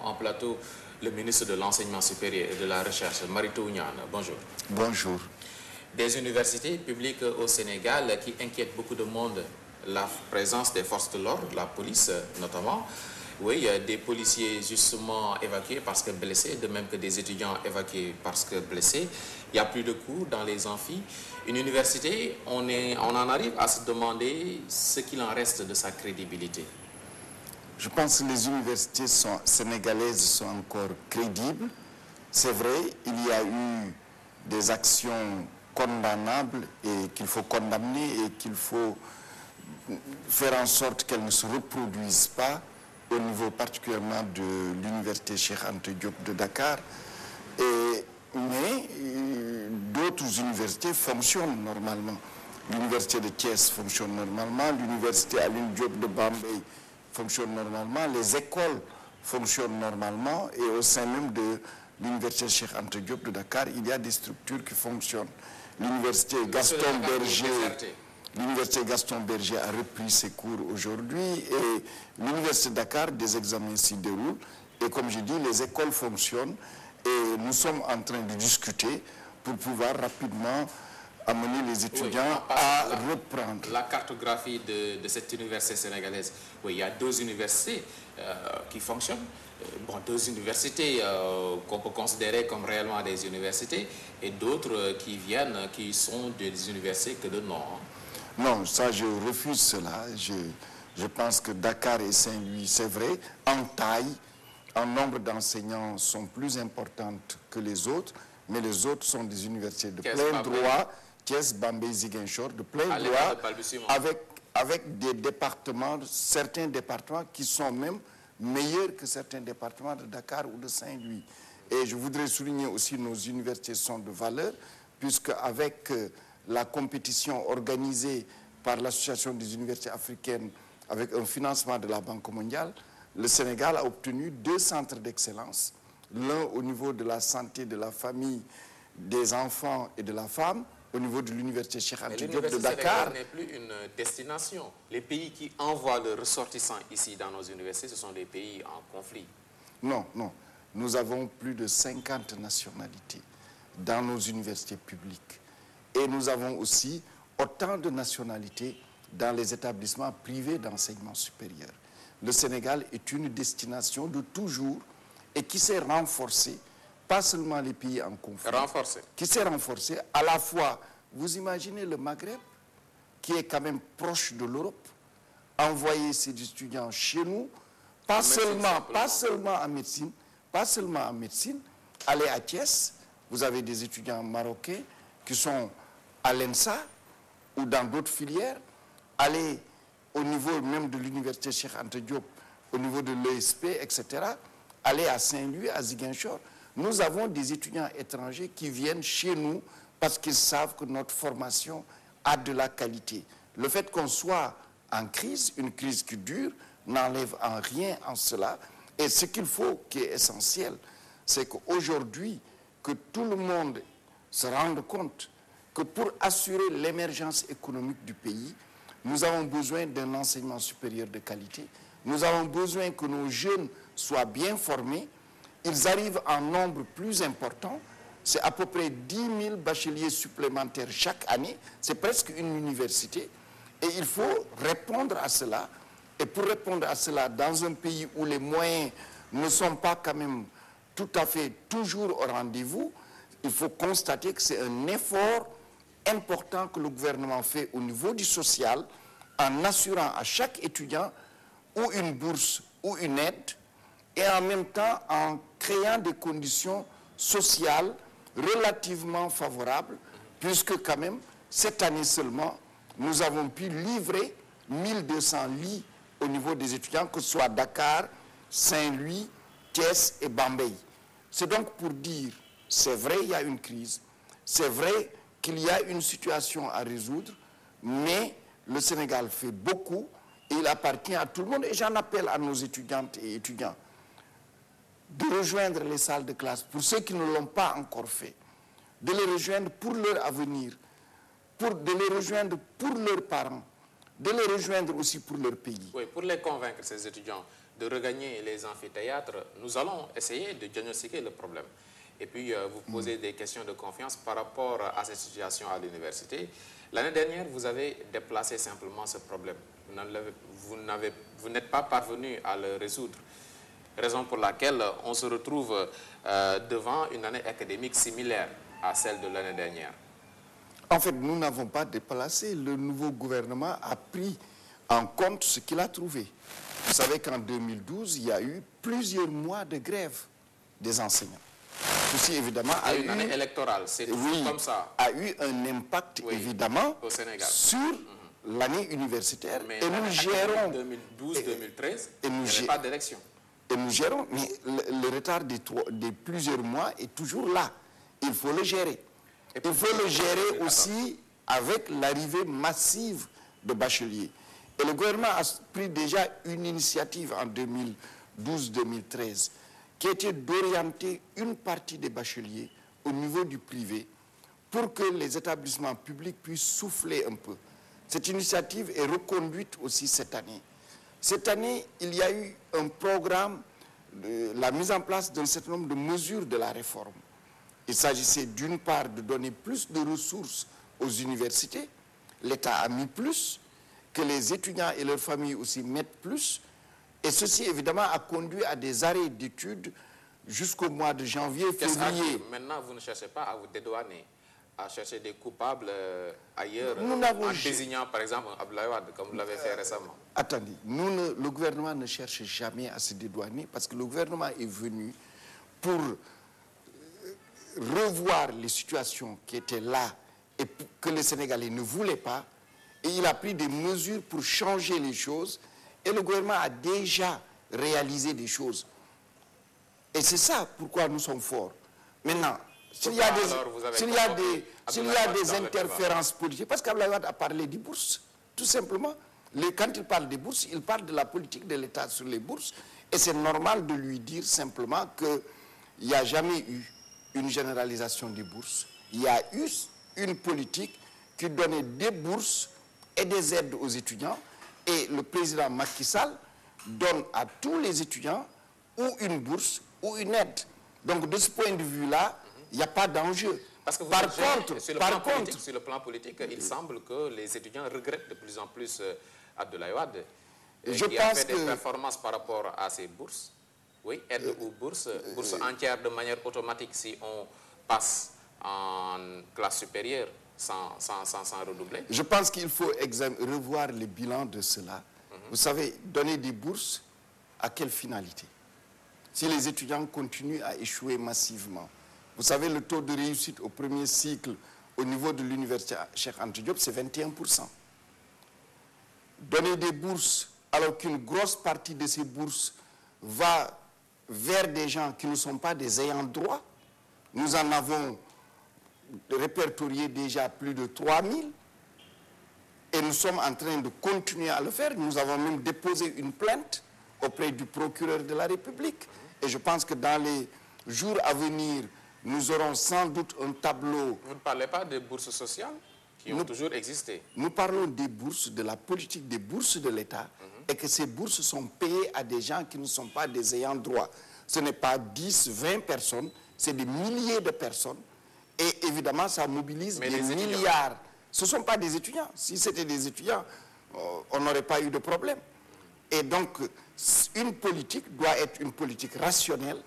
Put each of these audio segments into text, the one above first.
en plateau le ministre de l'Enseignement supérieur et de la Recherche, Mary Teuw Niane. Bonjour. Bonjour. Des universités publiques au Sénégal qui inquiètent beaucoup de monde, la présence des forces de l'ordre, la police notamment. Oui, il y a des policiers justement évacués parce que blessés, de même que des étudiants évacués parce que blessés. Il n'y a plus de cours dans les amphis. Une université, on en arrive à se demander ce qu'il en reste de sa crédibilité. Je pense que les universités sénégalaises sont encore crédibles. C'est vrai, il y a eu des actions condamnables et qu'il faut condamner et qu'il faut faire en sorte qu'elles ne se reproduisent pas au niveau particulièrement de l'université Cheikh Anta Diop de Dakar. Mais d'autres universités fonctionnent normalement. L'université de Thiès fonctionne normalement, l'université Alioune Diop de Bambey fonctionne normalement, les écoles fonctionnent normalement et au sein même de l'université Cheikh Anta Diop de Dakar, il y a des structures qui fonctionnent. L'université Gaston Berger a repris ses cours aujourd'hui et l'université de Dakar, des examens s'y déroulent et comme je dis, les écoles fonctionnent et nous sommes en train de discuter pour pouvoir rapidement amener les étudiants à reprendre. La cartographie de cette université sénégalaise, oui, il y a deux universités qui fonctionnent. Bon, deux universités qu'on peut considérer comme réellement des universités et d'autres qui sont des universités que de nom. Non, ça je refuse cela. Je pense que Dakar et Saint-Louis, c'est vrai, en taille, en nombre d'enseignants sont plus importantes que les autres, mais les autres sont des universités de plein droit. Thiès, Bambey, Ziguinchor, de plein droit, avec des départements, certains départements qui sont même meilleurs que certains départements de Dakar ou de Saint-Louis. Et je voudrais souligner aussi nos universités sont de valeur, puisque avec la compétition organisée par l'Association des universités africaines, avec un financement de la Banque mondiale, le Sénégal a obtenu 2 centres d'excellence, l'un au niveau de la santé, de la famille, des enfants et de la femme, au niveau de l'université Cheikh Anta Diop de Dakar. N'est plus une destination. Les pays qui envoient leurs ressortissants ici dans nos universités, ce sont des pays en conflit. Non, non. Nous avons plus de 50 nationalités dans nos universités publiques. Et nous avons aussi autant de nationalités dans les établissements privés d'enseignement supérieur. Le Sénégal est une destination de toujours et qui s'est renforcée. Pas seulement les pays en conflit. Qui s'est renforcé à la fois, vous imaginez le Maghreb, qui est quand même proche de l'Europe, envoyer ses étudiants chez nous, pas seulement en médecine, aller à Thiès, vous avez des étudiants marocains qui sont à l'ENSA ou dans d'autres filières, aller au niveau même de l'université Cheikh Anta Diop, au niveau de l'ESP, etc., aller à Saint-Louis, à Ziguinchor. Nous avons des étudiants étrangers qui viennent chez nous parce qu'ils savent que notre formation a de la qualité. Le fait qu'on soit en crise, une crise qui dure, n'enlève en rien en cela. Et ce qu'il faut, qui est essentiel, c'est qu'aujourd'hui, que tout le monde se rende compte que pour assurer l'émergence économique du pays, nous avons besoin d'un enseignement supérieur de qualité. Nous avons besoin que nos jeunes soient bien formés. Ils arrivent en nombre plus important. C'est à peu près 10 000 bacheliers supplémentaires chaque année. C'est presque une université. Et il faut répondre à cela. Et pour répondre à cela, dans un pays où les moyens ne sont pas quand même tout à fait toujours au rendez-vous, il faut constater que c'est un effort important que le gouvernement fait au niveau du social en assurant à chaque étudiant ou une bourse ou une aide et en même temps en créant des conditions sociales relativement favorables, puisque quand même, cette année seulement, nous avons pu livrer 1200 lits au niveau des étudiants, que ce soit Dakar, Saint-Louis, Thiès et Bambey. C'est donc pour dire, c'est vrai, il y a une crise, c'est vrai qu'il y a une situation à résoudre, mais le Sénégal fait beaucoup et il appartient à tout le monde. Et j'en appelle à nos étudiantes et étudiants de rejoindre les salles de classe, pour ceux qui ne l'ont pas encore fait, de les rejoindre pour leur avenir, de les rejoindre pour leurs parents, de les rejoindre aussi pour leur pays. Oui, pour les convaincre, ces étudiants, de regagner les amphithéâtres, nous allons essayer de diagnostiquer le problème. Et puis, vous posez des questions de confiance par rapport à cette situation à l'université. L'année dernière, vous avez déplacé simplement ce problème. Vous n'êtes pas parvenu à le résoudre. Raison pour laquelle on se retrouve devant une année académique similaire à celle de l'année dernière. En fait, nous n'avons pas déplacé. Le nouveau gouvernement a pris en compte ce qu'il a trouvé. Vous savez qu'en 2012, il y a eu plusieurs mois de grève des enseignants. Ceci, évidemment, a une année électorale, c'est comme ça. A eu un impact, évidemment, au Sénégal, sur l'année universitaire. Mais et nous gérons... 2012-2013, il n'y avait pas d'élection. Et nous gérons, mais le retard des plusieurs mois est toujours là. Il faut le gérer. Il faut le gérer aussi avec l'arrivée massive de bacheliers. Et le gouvernement a pris déjà une initiative en 2012-2013 qui était d'orienter une partie des bacheliers au niveau du privé pour que les établissements publics puissent souffler un peu. Cette initiative est reconduite aussi cette année. Cette année, il y a eu un programme, la mise en place d'un certain nombre de mesures de la réforme. Il s'agissait d'une part de donner plus de ressources aux universités. L'État a mis plus, que les étudiants et leurs familles aussi mettent plus. Et ceci, évidemment, a conduit à des arrêts d'études jusqu'au mois de janvier, février. Maintenant, vous ne cherchez pas à vous dédouaner, à chercher des coupables ailleurs, en désignant, par exemple, Abdoulaye Wade, comme vous l'avez fait récemment. Attendez, le gouvernement ne cherche jamais à se dédouaner parce que le gouvernement est venu pour revoir les situations qui étaient là et que les Sénégalais ne voulaient pas. Et il a pris des mesures pour changer les choses. Et le gouvernement a déjà réalisé des choses. Et c'est ça pourquoi nous sommes forts. Maintenant, s'il y a des interférences politiques, parce qu'Abdoulaye Wade a parlé des bourses, tout simplement. Quand il parle des bourses, il parle de la politique de l'État sur les bourses. Et c'est normal de lui dire simplement qu'il n'y a jamais eu une généralisation des bourses. Il y a eu une politique qui donnait des bourses et des aides aux étudiants. Et le président Macky Sall donne à tous les étudiants ou une bourse ou une aide. Donc de ce point de vue-là, il n'y a pas d'enjeu. Parce que sur le plan politique, il semble que les étudiants regrettent de plus en plus Abdoulaye Wade, qui a fait des performances par rapport à ces bourses. Oui, aide ou bourse entière de manière automatique si on passe en classe supérieure sans redoubler. Je pense qu'il faut revoir le bilan de cela. Vous savez, donner des bourses, à quelle finalité? Si les étudiants continuent à échouer massivement. Vous savez, le taux de réussite au premier cycle au niveau de l'université Cheikh Anta Diop, c'est 21%. Donner des bourses alors qu'une grosse partie de ces bourses va vers des gens qui ne sont pas des ayants droit. Nous en avons répertorié déjà plus de 3000 et nous sommes en train de continuer à le faire. Nous avons même déposé une plainte auprès du procureur de la République. Et je pense que dans les jours à venir, nous aurons sans doute un tableau. Vous ne parlez pas des bourses sociales qui ont toujours existé? Nous parlons des bourses, de la politique des bourses de l'État, et que ces bourses sont payées à des gens qui ne sont pas des ayants droit. Ce n'est pas 10, 20 personnes, c'est des milliers de personnes. Et évidemment, ça mobilise des milliards. Ce ne sont pas des étudiants. Si c'était des étudiants, on n'aurait pas eu de problème. Et donc, une politique doit être une politique rationnelle,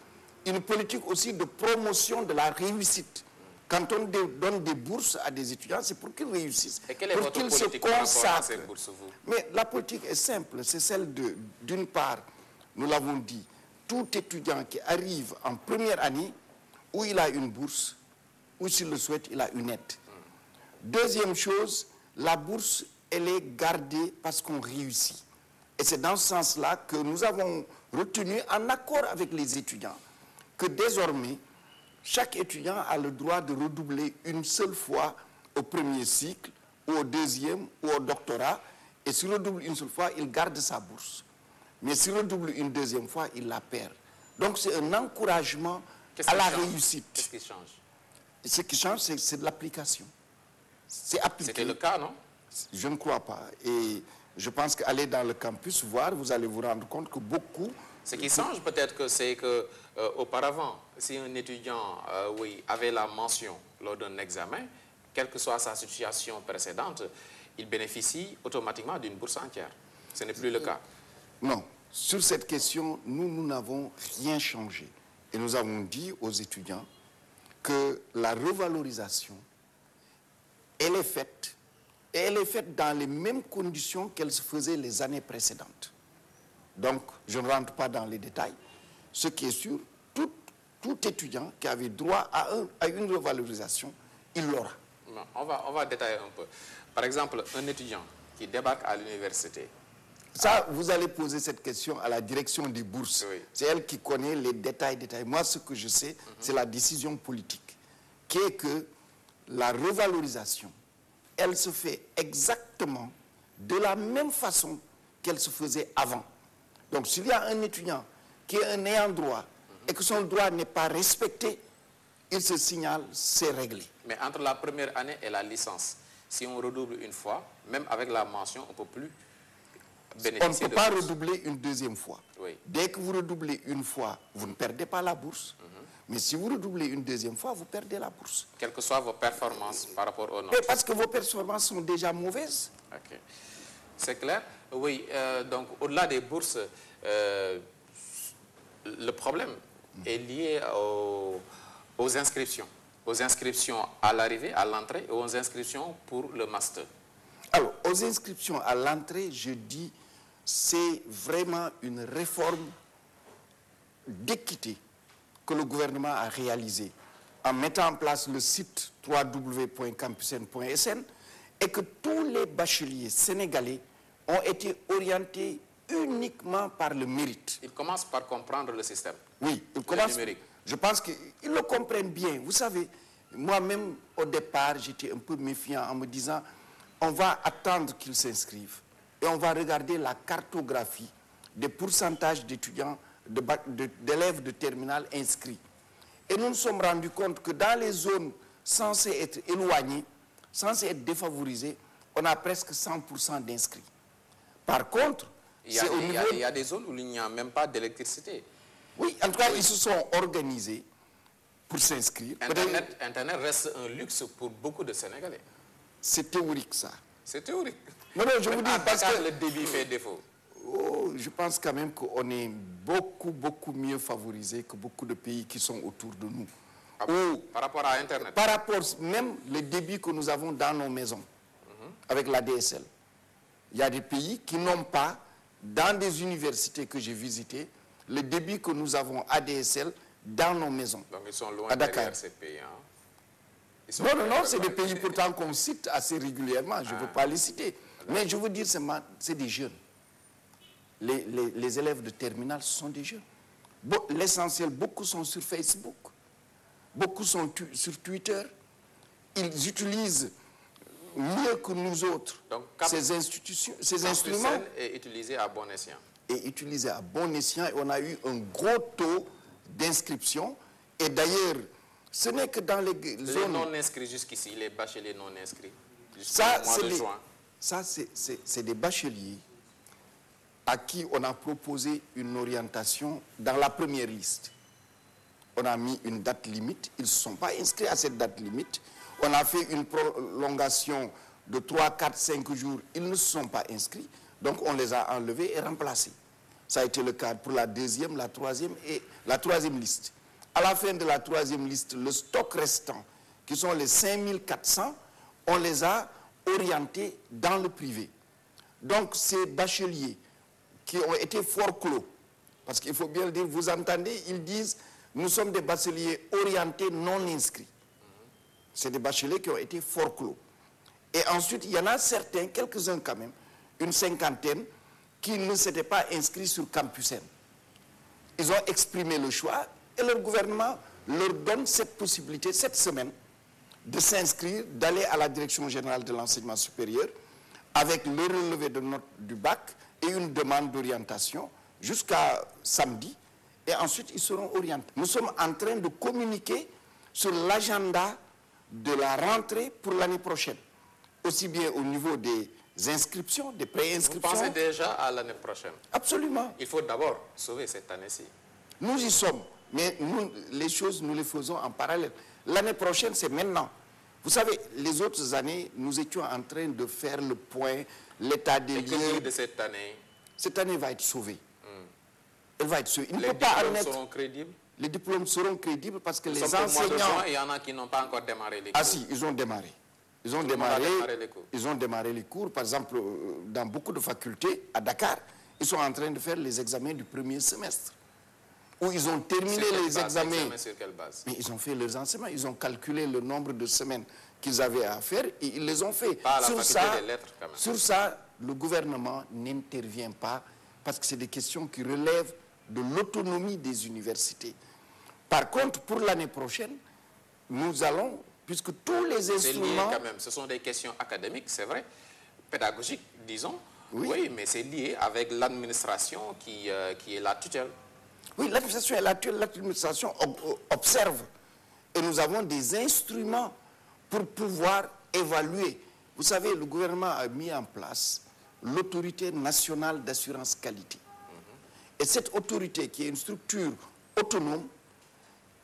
une politique aussi de promotion de la réussite. Quand on donne des bourses à des étudiants, c'est pour qu'ils réussissent, pour qu'ils se consacrent. Mais la politique est simple, c'est celle d'une part, nous l'avons dit, tout étudiant qui arrive en première année, où il a une bourse, ou s'il le souhaite, il a une aide. Deuxième chose, la bourse, elle est gardée parce qu'on réussit. Et c'est dans ce sens-là que nous avons retenu, en accord avec les étudiants, que désormais, chaque étudiant a le droit de redoubler une seule fois au premier cycle, ou au deuxième, ou au doctorat. Et s'il redouble une seule fois, il garde sa bourse. Mais s'il redouble une deuxième fois, il la perd. Donc c'est un encouragement à la réussite. Qu'est-ce qui change? Ce qui change, c'est de l'application. C'est appliqué. C'était le cas, non? Je ne crois pas. Et Je pense qu'aller dans le campus voir, vous allez vous rendre compte que beaucoup... Ce qui change peut-être que c'est que auparavant, si un étudiant oui, avait la mention lors d'un examen, quelle que soit sa situation précédente, il bénéficie automatiquement d'une bourse entière. Ce n'est plus le cas. Non. Sur cette question, nous n'avons rien changé. Et nous avons dit aux étudiants que la revalorisation, elle est faite, et elle est faite dans les mêmes conditions qu'elle se faisait les années précédentes. Donc, je ne rentre pas dans les détails. Ce qui est sûr, tout étudiant qui avait droit à une revalorisation, il l'aura. On va détailler un peu. Par exemple, un étudiant qui débarque à l'université. Ça, vous allez poser cette question à la direction des bourses. Oui. C'est elle qui connaît les détails. Moi, ce que je sais, c'est la décision politique, qui est que la revalorisation, elle se fait exactement de la même façon qu'elle se faisait avant. Donc, s'il y a un étudiant qui est un ayant droit et que son droit n'est pas respecté, il se signale, c'est réglé. Mais entre la première année et la licence, si on redouble une fois, même avec la mention, on ne peut plus bénéficier. On ne peut pas redoubler une deuxième fois. Oui. Dès que vous redoublez une fois, vous ne perdez pas la bourse. Mais si vous redoublez une deuxième fois, vous perdez la bourse. Quelles que soient vos performances par rapport aux notes. Et parce que vos performances sont déjà mauvaises. Ok. C'est clair? Oui, donc au-delà des bourses, le problème est lié aux inscriptions. Aux inscriptions à l'arrivée, à l'entrée, et aux inscriptions pour le master. Alors, aux inscriptions à l'entrée, je dis, c'est vraiment une réforme d'équité que le gouvernement a réalisée en mettant en place le site www.campusn.sn et que tous les bacheliers sénégalais ont été orientés uniquement par le mérite. Ils commencent par comprendre le système. Oui, ils commencent. Je pense qu'ils le comprennent bien. Vous savez, moi-même, au départ, j'étais un peu méfiant en me disant, on va attendre qu'ils s'inscrivent et on va regarder la cartographie des pourcentages d'étudiants, d'élèves de terminale inscrits. Et nous nous sommes rendus compte que dans les zones censées être éloignées, censées être défavorisées, on a presque 100% d'inscrits. Par contre, il y a des zones où il n'y a même pas d'électricité. Oui, en tout cas, ils se sont organisés pour s'inscrire. Internet reste un luxe pour beaucoup de Sénégalais. C'est théorique, ça. C'est théorique. Non, je vous dis parce que le débit fait défaut. Oh, je pense quand même qu'on est beaucoup mieux favorisé que beaucoup de pays qui sont autour de nous. Par rapport à Internet? Par rapport même le débit que nous avons dans nos maisons, avec la DSL. Il y a des pays qui n'ont pas, dans des universités que j'ai visitées, le débit que nous avons ADSL dans nos maisons. Donc ils sont loin derrière ces pays. Hein? Non, c'est des pays pourtant qu'on cite assez régulièrement, je ne veux pas les citer. Mais je veux dire, c'est des jeunes. Les élèves de terminale, ce sont des jeunes. L'essentiel, beaucoup sont sur Facebook, beaucoup sont sur Twitter. Ils utilisent mieux que nous autres ces instruments. Et utilisé à bon escient. Et utilisé à bon escient. Et on a eu un gros taux d'inscription. Et d'ailleurs, ce n'est que dans les zones... Les non-inscrits jusqu'ici, les bacheliers non-inscrits. Ça, c'est des bacheliers à qui on a proposé une orientation dans la première liste. On a mis une date limite. Ils ne se sont pas inscrits à cette date limite. On a fait une prolongation de 3, 4, 5 jours. Ils ne se sont pas inscrits. Donc, on les a enlevés et remplacés. Ça a été le cas pour la deuxième, la troisième et la troisième liste. À la fin de la troisième liste, le stock restant, qui sont les 5400, on les a orientés dans le privé. Donc, ces bacheliers qui ont été fort clos, parce qu'il faut bien le dire, vous entendez, ils disent, nous sommes des bacheliers orientés non inscrits. C'est des bacheliers qui ont été fort clos. Et ensuite, il y en a certains, quelques-uns quand même, une cinquantaine, qui ne s'étaient pas inscrits sur Campusn. Ils ont exprimé le choix et leur gouvernement leur donne cette possibilité, cette semaine, de s'inscrire, d'aller à la Direction générale de l'enseignement supérieur avec le relevé de notes du bac et une demande d'orientation jusqu'à samedi. Et ensuite, ils seront orientés. Nous sommes en train de communiquer sur l'agenda de la rentrée pour l'année prochaine, aussi bien au niveau des inscriptions, des Vous préinscriptions. pensez déjà à l'année prochaine? Absolument. Il faut d'abord sauver cette année-ci. Nous y sommes, mais nous, les choses, nous les faisons en parallèle. L'année prochaine, c'est maintenant. Vous savez, les autres années, nous étions en train de faire le point, l'état des lieux. Et que de cette année? Cette année va être sauvée. Elle va être sauvée. Les diplômes seront crédibles? Les diplômes seront crédibles parce que les Au mois de enseignants... juin, il y en a qui n'ont pas encore démarré les cours. Ah si, ils ont démarré. Ils ont démarré les cours. Par exemple, dans beaucoup de facultés, à Dakar, ils sont en train de faire les examens du premier semestre. Où ils ont terminé les examens. Sur quelle base? Mais ils ont fait leurs enseignements. Ils ont calculé le nombre de semaines qu'ils avaient à faire et ils les ont fait. Pas à la faculté des lettres, quand même. Sur ça, le gouvernement n'intervient pas parce que c'est des questions qui relèvent de l'autonomie des universités. Par contre, pour l'année prochaine, nous allons, puisque tous les instruments... C'est lié quand même, ce sont des questions académiques, c'est vrai, pédagogiques, disons. Oui, mais c'est lié avec l'administration qui est la tutelle. Oui, l'administration est la tutelle, l'administration observe. Et nous avons des instruments pour pouvoir évaluer. Vous savez, le gouvernement a mis en place l'autorité nationale d'assurance qualité. Et cette autorité, qui est une structure autonome,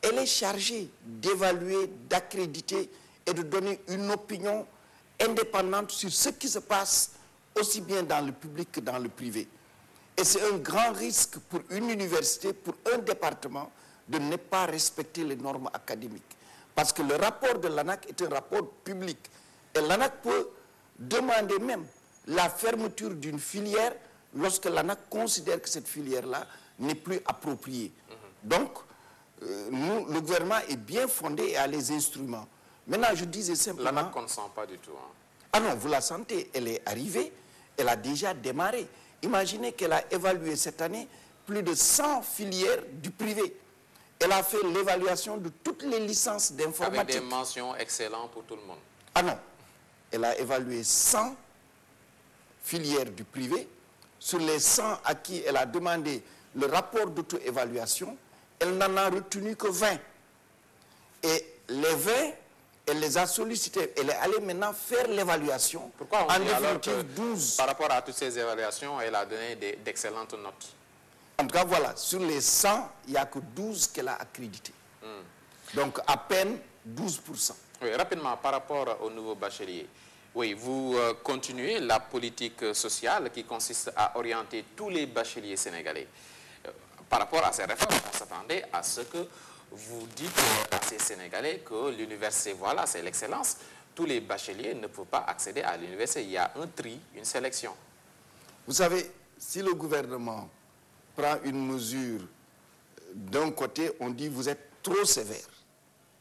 elle est chargée d'évaluer, d'accréditer et de donner une opinion indépendante sur ce qui se passe aussi bien dans le public que dans le privé. Et c'est un grand risque pour une université, pour un département, de ne pas respecter les normes académiques. Parce que le rapport de l'ANAQ est un rapport public. Et l'ANAQ peut demander même la fermeture d'une filière lorsque l'ANAQ considère que cette filière-là n'est plus appropriée. Donc, nous, le gouvernement est bien fondé et a les instruments. Maintenant, je disais simplement... L'ANAQ ne consent pas du tout. Hein. Ah non, vous la sentez, elle est arrivée, elle a déjà démarré. Imaginez qu'elle a évalué cette année plus de 100 filières du privé. Elle a fait l'évaluation de toutes les licences d'informatique. Avec des mentions excellentes pour tout le monde. Ah non, elle a évalué 100 filières du privé. Sur les 100 à qui elle a demandé le rapport d'auto-évaluation, elle n'en a retenu que 20. Et les 20, elle les a sollicités. Elle est allée maintenant faire l'évaluation. Pourquoi on dit alors que, 12. Par rapport à toutes ces évaluations, elle a donné d'excellentes notes? En tout cas, voilà, sur les 100, il n'y a que 12 qu'elle a accréditées. Donc, à peine 12%. Oui, rapidement, par rapport au nouveau bachelier. Oui, vous continuez la politique sociale qui consiste à orienter tous les bacheliers sénégalais. Par rapport à ces réformes, on s'attendait à ce que vous dites à ces Sénégalais que l'université, voilà, c'est l'excellence. Tous les bacheliers ne peuvent pas accéder à l'université. Il y a un tri, une sélection. Vous savez, si le gouvernement prend une mesure d'un côté, on dit vous êtes trop sévère.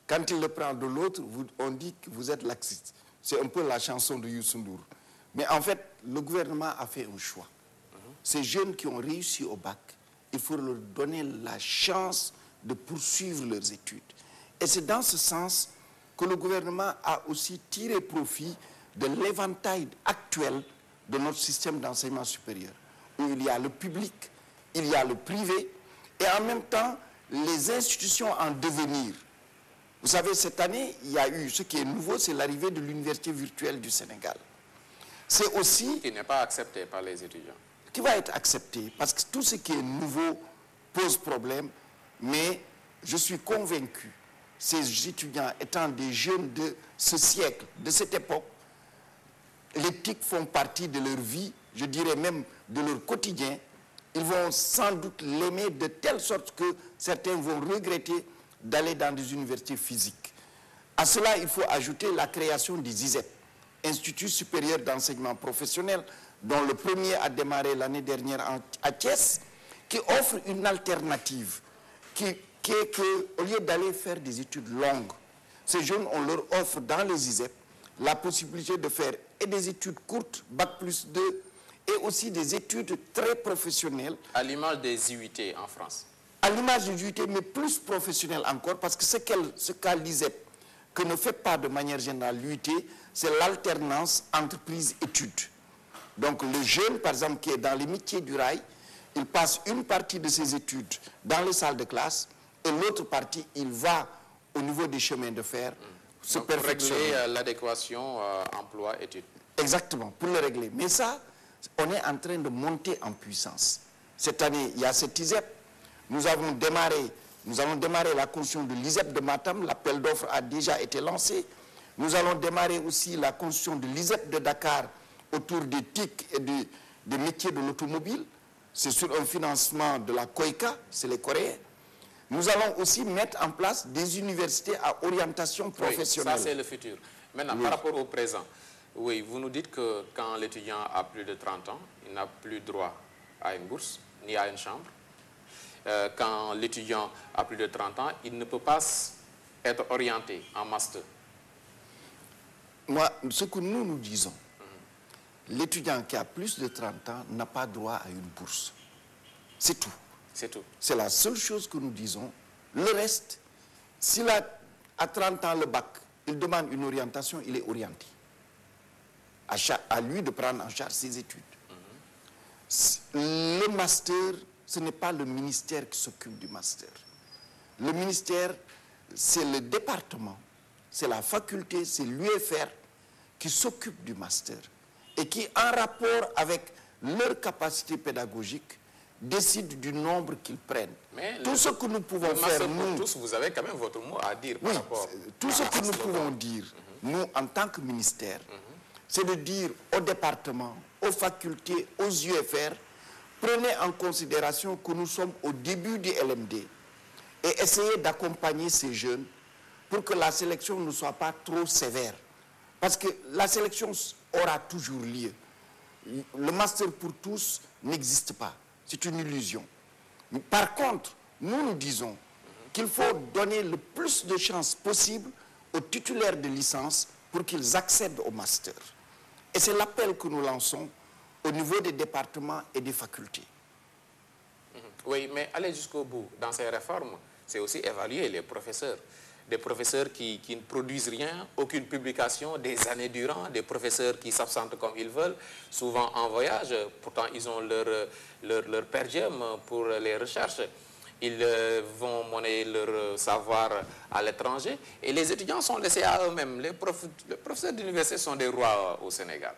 Quand il le prend de l'autre, on dit que vous êtes laxiste. C'est un peu la chanson de Youssou N'Dour. Mais en fait, le gouvernement a fait un choix. Ces jeunes qui ont réussi au bac, il faut leur donner la chance de poursuivre leurs études. Et c'est dans ce sens que le gouvernement a aussi tiré profit de l'éventail actuel de notre système d'enseignement supérieur, où il y a le public, il y a le privé, et en même temps, les institutions en devenir. Vous savez, cette année, il y a eu, ce qui est nouveau, c'est l'arrivée de l'université virtuelle du Sénégal. C'est aussi... Qui n'est pas accepté par les étudiants. Qui va être accepté, parce que tout ce qui est nouveau pose problème, mais je suis convaincu, ces étudiants étant des jeunes de ce siècle, de cette époque, l'éthique font partie de leur vie, je dirais même de leur quotidien. Ils vont sans doute l'aimer de telle sorte que certains vont regretter d'aller dans des universités physiques. À cela, il faut ajouter la création des ISEP, Instituts supérieurs d'enseignement professionnel, dont le premier a démarré l'année dernière à Thiès, qui offre une alternative, qui est qu'au lieu d'aller faire des études longues, ces jeunes, on leur offre dans les ISEP la possibilité de faire et des études courtes, Bac+2, et aussi des études très professionnelles. À l'image des IUT en France. À l'image des IUT, mais plus professionnelles encore, parce que ce qu'a l'ISEP, que ne fait pas de manière générale l'UT, c'est l'alternance entreprise-études. Donc le jeune, par exemple, qui est dans les métiers du rail, il passe une partie de ses études dans les salles de classe et l'autre partie, il va au niveau des chemins de fer se perfectionner. Pour régler l'adéquation emploi-études. Exactement, pour le régler. Mais ça, on est en train de monter en puissance. Cette année, il y a cet ISEP. Nous avons démarré la construction de l'ISEP de Matam. L'appel d'offres a déjà été lancé. Nous allons démarrer aussi la construction de l'ISEP de Dakar autour des TIC et des métiers de l'automobile. C'est sur un financement de la COICA, c'est les Coréens. Nous allons aussi mettre en place des universités à orientation professionnelle. Oui, ça c'est le futur. Maintenant, oui. Par rapport au présent, oui, vous nous dites que quand l'étudiant a plus de 30 ans, il n'a plus droit à une bourse, ni à une chambre. Quand l'étudiant a plus de 30 ans, il ne peut pas être orienté en master. Moi, ce que nous disons, l'étudiant qui a plus de 30 ans n'a pas droit à une bourse. C'est tout. C'est tout. C'est la seule chose que nous disons. Le reste, s'il a à 30 ans le bac, il demande une orientation, il est orienté. À lui de prendre en charge ses études. Le master, ce n'est pas le ministère qui s'occupe du master. Le ministère, c'est le département, c'est la faculté, c'est l'UFR qui s'occupe du master et qui, en rapport avec leur capacité pédagogique, décide du nombre qu'ils prennent. Mais tout ce que nous pouvons faire, nous... tous, vous avez quand même votre mot à dire par rapport... Tout ce que nous pouvons dire, nous, en tant que ministère, c'est de dire aux départements, aux facultés, aux UFR, prenez en considération que nous sommes au début du LMD et essayez d'accompagner ces jeunes pour que la sélection ne soit pas trop sévère. Parce que la sélection aura toujours lieu. Le master pour tous n'existe pas. C'est une illusion. Par contre, nous disons qu'il faut donner le plus de chances possible aux titulaires de licence pour qu'ils accèdent au master. Et c'est l'appel que nous lançons au niveau des départements et des facultés. Oui, mais aller jusqu'au bout dans ces réformes, c'est aussi évaluer les professeurs. Des professeurs qui ne produisent rien, aucune publication, des années durant, des professeurs qui s'absentent comme ils veulent, souvent en voyage, pourtant ils ont leur per diem pour les recherches. Ils vont monnayer leur savoir à l'étranger et les étudiants sont laissés à eux-mêmes. Les professeurs d'université sont des rois au Sénégal.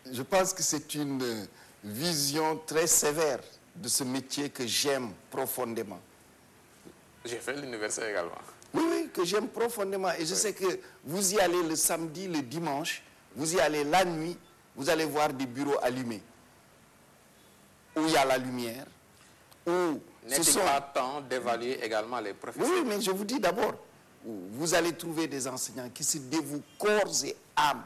Je pense que c'est une vision très sévère de ce métier que j'aime profondément. J'ai fait l'université également. Oui, oui, que j'aime profondément. Et je sais que vous y allez le samedi, le dimanche, vous y allez la nuit, vous allez voir des bureaux allumés, où il y a la lumière, où... N'est-il pas temps d'évaluer également les professeurs? Oui, mais je vous dis d'abord, vous allez trouver des enseignants qui se dévouent corps et âme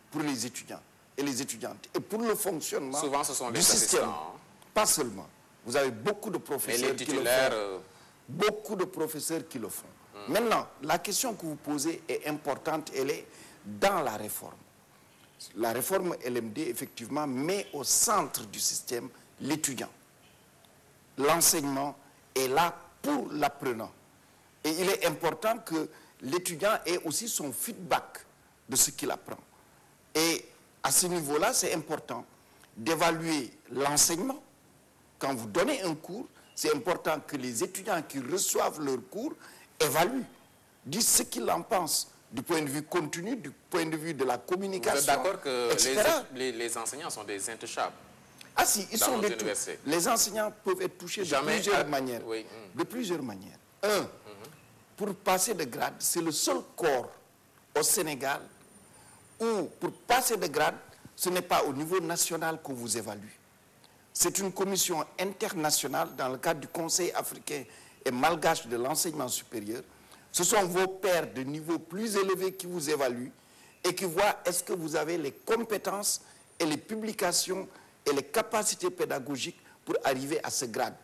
pour les étudiants et les étudiantes. Et pour le fonctionnement souvent, ce sont du les système. Assistants. Pas seulement. Vous avez beaucoup de professeurs qui le font. Beaucoup de professeurs qui le font. Maintenant, la question que vous posez est importante, elle est dans la réforme. La réforme LMD, effectivement, met au centre du système l'étudiant. L'enseignement est là pour l'apprenant. Et il est important que l'étudiant ait aussi son feedback de ce qu'il apprend. Et à ce niveau-là, c'est important d'évaluer l'enseignement. Quand vous donnez un cours, c'est important que les étudiants qui reçoivent leur cours évaluent, disent ce qu'ils en pensent, du point de vue continu, du point de vue de la communication. Vous êtes d'accord que les enseignants sont des intouchables? Ah si, ils sont des les enseignants peuvent être touchés de plusieurs manières. Oui. De plusieurs manières. Un, pour passer de grade, c'est le seul corps au Sénégal où, pour passer de grade, ce n'est pas au niveau national qu'on vous évalue. C'est une commission internationale dans le cadre du Conseil africain et malgache de l'enseignement supérieur. Ce sont vos pairs de niveau plus élevé qui vous évaluent et qui voient est-ce que vous avez les compétences et les publications et les capacités pédagogiques pour arriver à ce grade.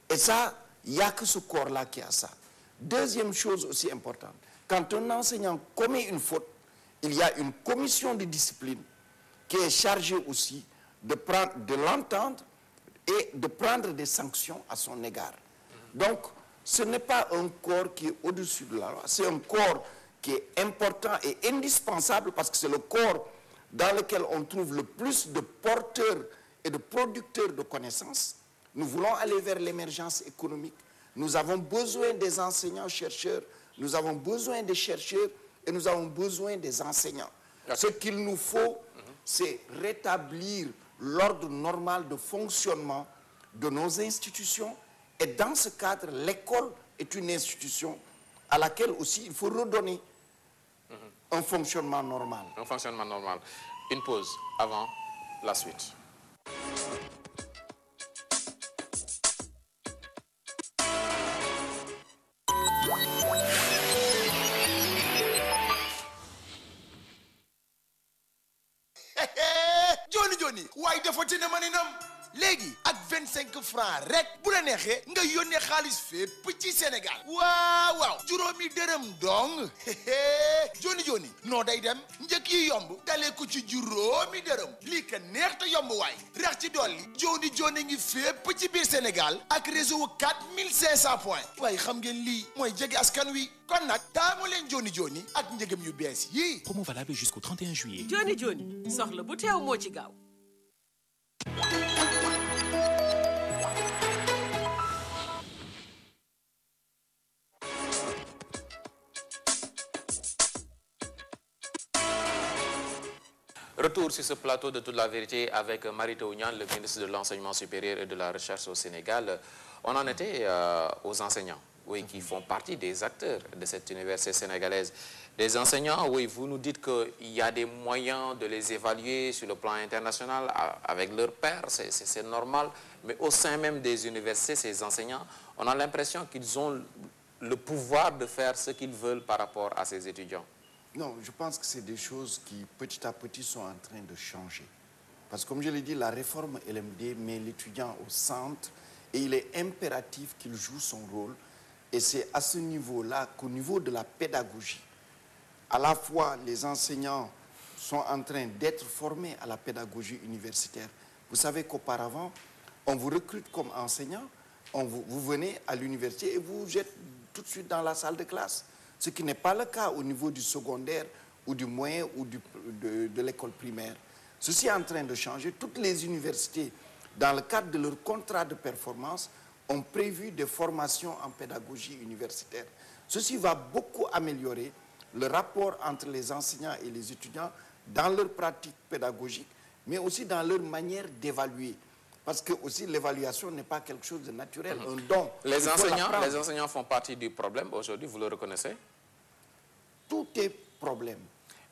Et ça, il n'y a que ce corps-là qui a ça. Deuxième chose aussi importante, quand un enseignant commet une faute, il y a une commission de discipline qui est chargée aussi de l'entendre et de prendre des sanctions à son égard. Donc, ce n'est pas un corps qui est au-dessus de la loi, c'est un corps qui est important et indispensable parce que c'est le corps dans lequel on trouve le plus de porteurs et de producteurs de connaissances. Nous voulons aller vers l'émergence économique. Nous avons besoin des enseignants-chercheurs, nous avons besoin des chercheurs et nous avons besoin des enseignants. Okay. Ce qu'il nous faut, c'est rétablir l'ordre normal de fonctionnement de nos institutions. Et dans ce cadre, l'école est une institution à laquelle aussi il faut redonner un fonctionnement normal. Un fonctionnement normal. Une pause avant la suite. Johnny waaye dafa tina maninam léegi ak 25 francs rek bu la neexee nga yónnee xaalis fépp ci Sénégal waaw juróomi dërëm dong Johnny noo day dem njëkk yi yomb dalee ko ci juróomi dërëm lii ka neex te yomb waay rax ci dolli Johnny ngi fépp ci biir Sénégal ak réseau 4500 points waaye xam ngeen lii mooy jege askan wi kon nag taamu leen Johnny ak njëgam yu bees yi. Promo valable jusqu'au 31 juillet. Johnny soxla bu teew moo ci gaaw. Retour sur ce plateau de toute la vérité avec Mary Teuw Niane, le ministre de l'Enseignement supérieur et de la Recherche au Sénégal. On en était aux enseignants, oui, qui font partie des acteurs de cette université sénégalaise. Les enseignants, oui, vous nous dites qu'il y a des moyens de les évaluer sur le plan international avec leurs pairs, c'est normal. Mais au sein même des universités, ces enseignants, on a l'impression qu'ils ont le pouvoir de faire ce qu'ils veulent par rapport à ces étudiants. Non, je pense que c'est des choses qui, petit à petit, sont en train de changer. Parce que, comme je l'ai dit, la réforme LMD met l'étudiant au centre et il est impératif qu'il joue son rôle. Et c'est à ce niveau-là qu'au niveau de la pédagogie, à la fois les enseignants sont en train d'être formés à la pédagogie universitaire. Vous savez qu'auparavant, on vous recrute comme enseignant, vous venez à l'université et vous vous jetez tout de suite dans la salle de classe. Ce qui n'est pas le cas au niveau du secondaire ou du moyen ou de l'école primaire. Ceci est en train de changer. Toutes les universités, dans le cadre de leur contrat de performance, ont prévu des formations en pédagogie universitaire. Ceci va beaucoup améliorer le rapport entre les enseignants et les étudiants dans leur pratique pédagogique, mais aussi dans leur manière d'évaluer. Parce que aussi l'évaluation n'est pas quelque chose de naturel, un don. Les enseignants font partie du problème aujourd'hui, vous le reconnaissez? Tout est problème.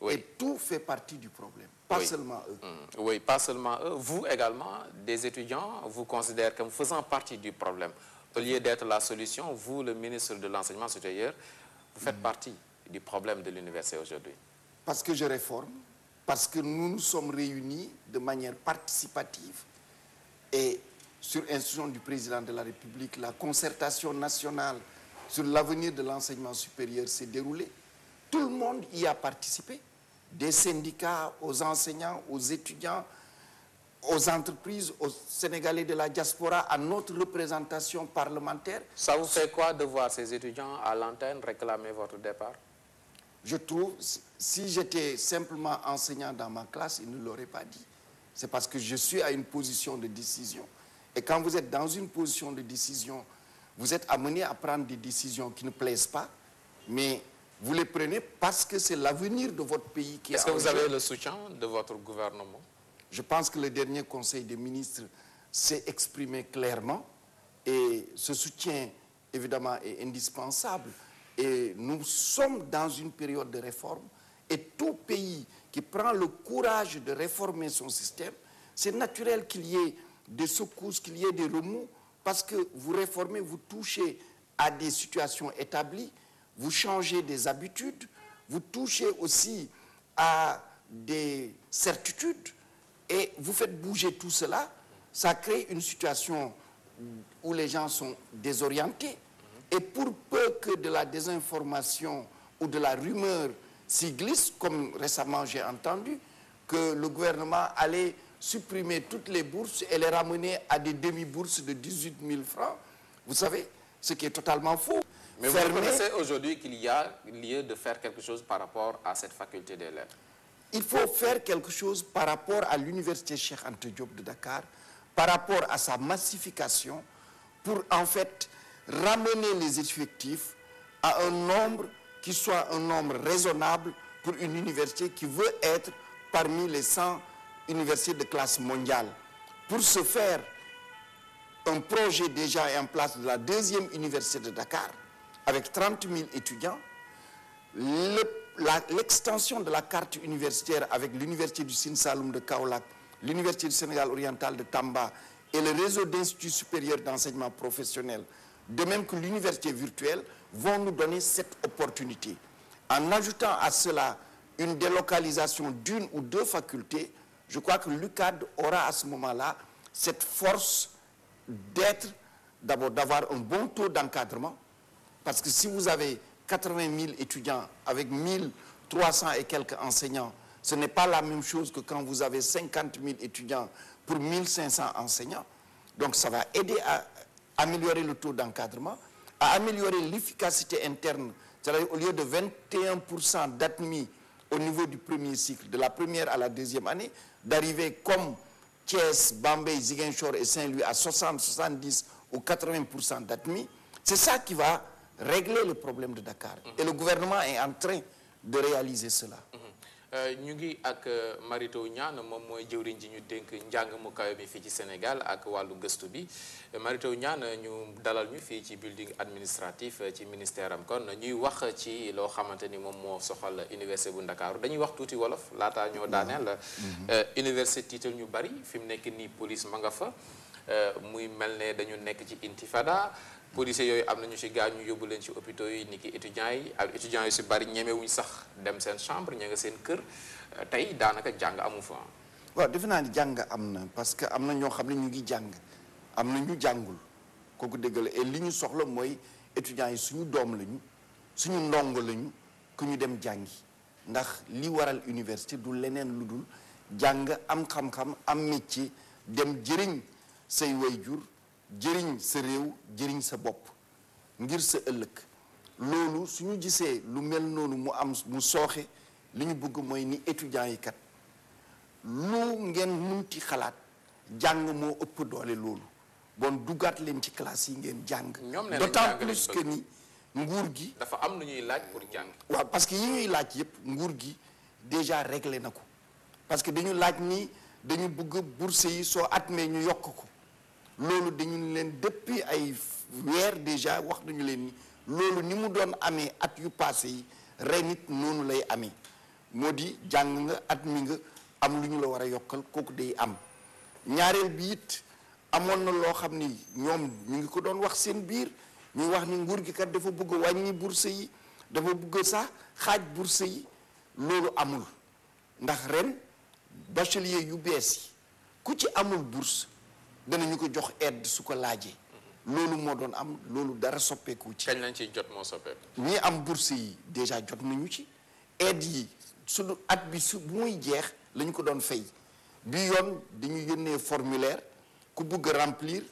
Oui. Et tout fait partie du problème, pas seulement eux. Oui, pas seulement eux. Vous également, des étudiants, vous considérez comme faisant partie du problème. Au lieu d'être la solution, vous, le ministre de l'Enseignement supérieur, vous faites partie du problème de l'université aujourd'hui. Parce que je réforme, parce que nous nous sommes réunis de manière participative et sur instruction du président de la République, la concertation nationale sur l'avenir de l'enseignement supérieur s'est déroulée. Tout le monde y a participé, des syndicats, aux enseignants, aux étudiants, aux entreprises, aux Sénégalais de la diaspora, à notre représentation parlementaire. Ça vous fait quoi de voir ces étudiants à l'antenne réclamer votre départ? Je trouve, si j'étais simplement enseignant dans ma classe, ils ne l'auraient pas dit. C'est parce que je suis à une position de décision. Et quand vous êtes dans une position de décision, vous êtes amené à prendre des décisions qui ne plaisent pas, mais vous les prenez parce que c'est l'avenir de votre pays qui est en jeu. Est-ce que vous avez le soutien de votre gouvernement? Je pense que le dernier Conseil des ministres s'est exprimé clairement et ce soutien, évidemment, est indispensable. Et nous sommes dans une période de réforme et tout pays qui prend le courage de réformer son système, c'est naturel qu'il y ait des secousses, qu'il y ait des remous, parce que vous réformez, vous touchez à des situations établies, vous changez des habitudes, vous touchez aussi à des certitudes et vous faites bouger tout cela. Ça crée une situation où les gens sont désorientés. Et pour peu que de la désinformation ou de la rumeur s'y glisse, comme récemment j'ai entendu, que le gouvernement allait supprimer toutes les bourses et les ramener à des demi-bourses de 18 000 francs, vous savez, ce qui est totalement faux. Mais vous reconnaissez aujourd'hui qu'il y a lieu de faire quelque chose par rapport à cette faculté des lettres? Il faut faire quelque chose par rapport à l'université Cheikh Anta Diop de Dakar, par rapport à sa massification, pour en fait ramener les effectifs à un nombre qui soit un nombre raisonnable pour une université qui veut être parmi les 100 université de classe mondiale. Pour ce faire, un projet déjà est en place de la deuxième université de Dakar, avec 30 000 étudiants. L'extension de la carte universitaire avec l'université du Sine Saloum de Kaolack, l'université du Sénégal oriental de Tamba et le réseau d'instituts supérieurs d'enseignement professionnel, de même que l'université virtuelle, vont nous donner cette opportunité. En ajoutant à cela une délocalisation d'une ou deux facultés, je crois que l'UCAD aura à ce moment-là cette force d'abord d'avoir un bon taux d'encadrement, parce que si vous avez 80 000 étudiants avec 1300 et quelques enseignants, ce n'est pas la même chose que quand vous avez 50 000 étudiants pour 1500 enseignants. Donc ça va aider à améliorer le taux d'encadrement, à améliorer l'efficacité interne, c'est-à-dire au lieu de 21% d'admis au niveau du premier cycle, de la première à la deuxième année, d'arriver comme Thiès, Bambey, Ziguinchor et Saint-Louis à 60, 70 ou 80% d'admis. C'est ça qui va régler le problème de Dakar. Et le gouvernement est en train de réaliser cela. ñu ngi ak Mary Teuw Niane moom mooy jëwriñ ji ñu dénk njàng mu kawe mi fii ci Sénégal ak wàllu gëstu bi. Mary Teuw Niane ñu dalal ñu fii ci building administratif ci ministère am kon ñuy wax ci loo xamante ni moom moo soxal université bu Ndakaaru dañuy wax tuuti wolof laataa ñoo daaneel. Université tiital ñu bari fi mu nekk nii police ma nga fa muy mel ne dañu nekk ci intifada. Policiers yooyu am nañu ci gaañu yóbbu leen ci hôpitaux yi ni ki étudiants yi ak étudiants yu ci bari ñemewuñ sax dem seen chambre ña nga seen kër tey daanaka jàng amu fa. waaw defe naa ni jàng am na parce que am na ñoo xam ne ñu ngi jàng am na ñu jàngul kooku dëgg la et li ñu soxla mooy étudiants yi suñu doom lañu suñu ndongo lañu ku ñu dem jàngi ndax li waral université du leneen lu dul jàng am xam-xam am métier dem jëriñ say waajur jëriñ sa réew jëriñ sa bopp ngir sa ëllëg loolu suñu gisee lu mel noonu mu am mu sooxe li ñu bëgg mooy ni étudiants yi kat lu ngeen munti xalaat jàng moo ëpp doole loolu bon duggaat leen ci classe yi ngeen jàng d'autant plus que ni nguur gi dafa am lu ñuy laaj pour jàng. waaw parce que yi ñuy laaj yëpp nguur gi déjà réglé na ko parce que dañu laaj ni dañu bëgg bourse yi soo atmee ñu yokk ko loolu dañu leen depuis ay weer déjà wax nañu leen ni loolu ni mu doon amee at yu passé yi ren it noonu lay amee moo di jàng nga at mi nga am lu ñu la war a yokkal kooku day am ñaareel bi it amoon na loo xam ni ñoom ñu ngi ko doon wax seen biir ñuy wax ni nguur gi kat dafa bëgg wàññi bourse yi dafa bëgg sax xaaj bourse yi loolu amul ndax ren bachelier yu bees yi ku ci amul bourse danañu ko jox aide su ko laajee loolu moo doon am loolu dara soppeeku ci. kañ lañ ciy jot moo soppeeku. ñi am bourse yi déjà jot nañu ci aide yi su at bi su bu muy jeex lañu ko doon fay bi yoon dañu yónnee formulaire ku bëgg remplir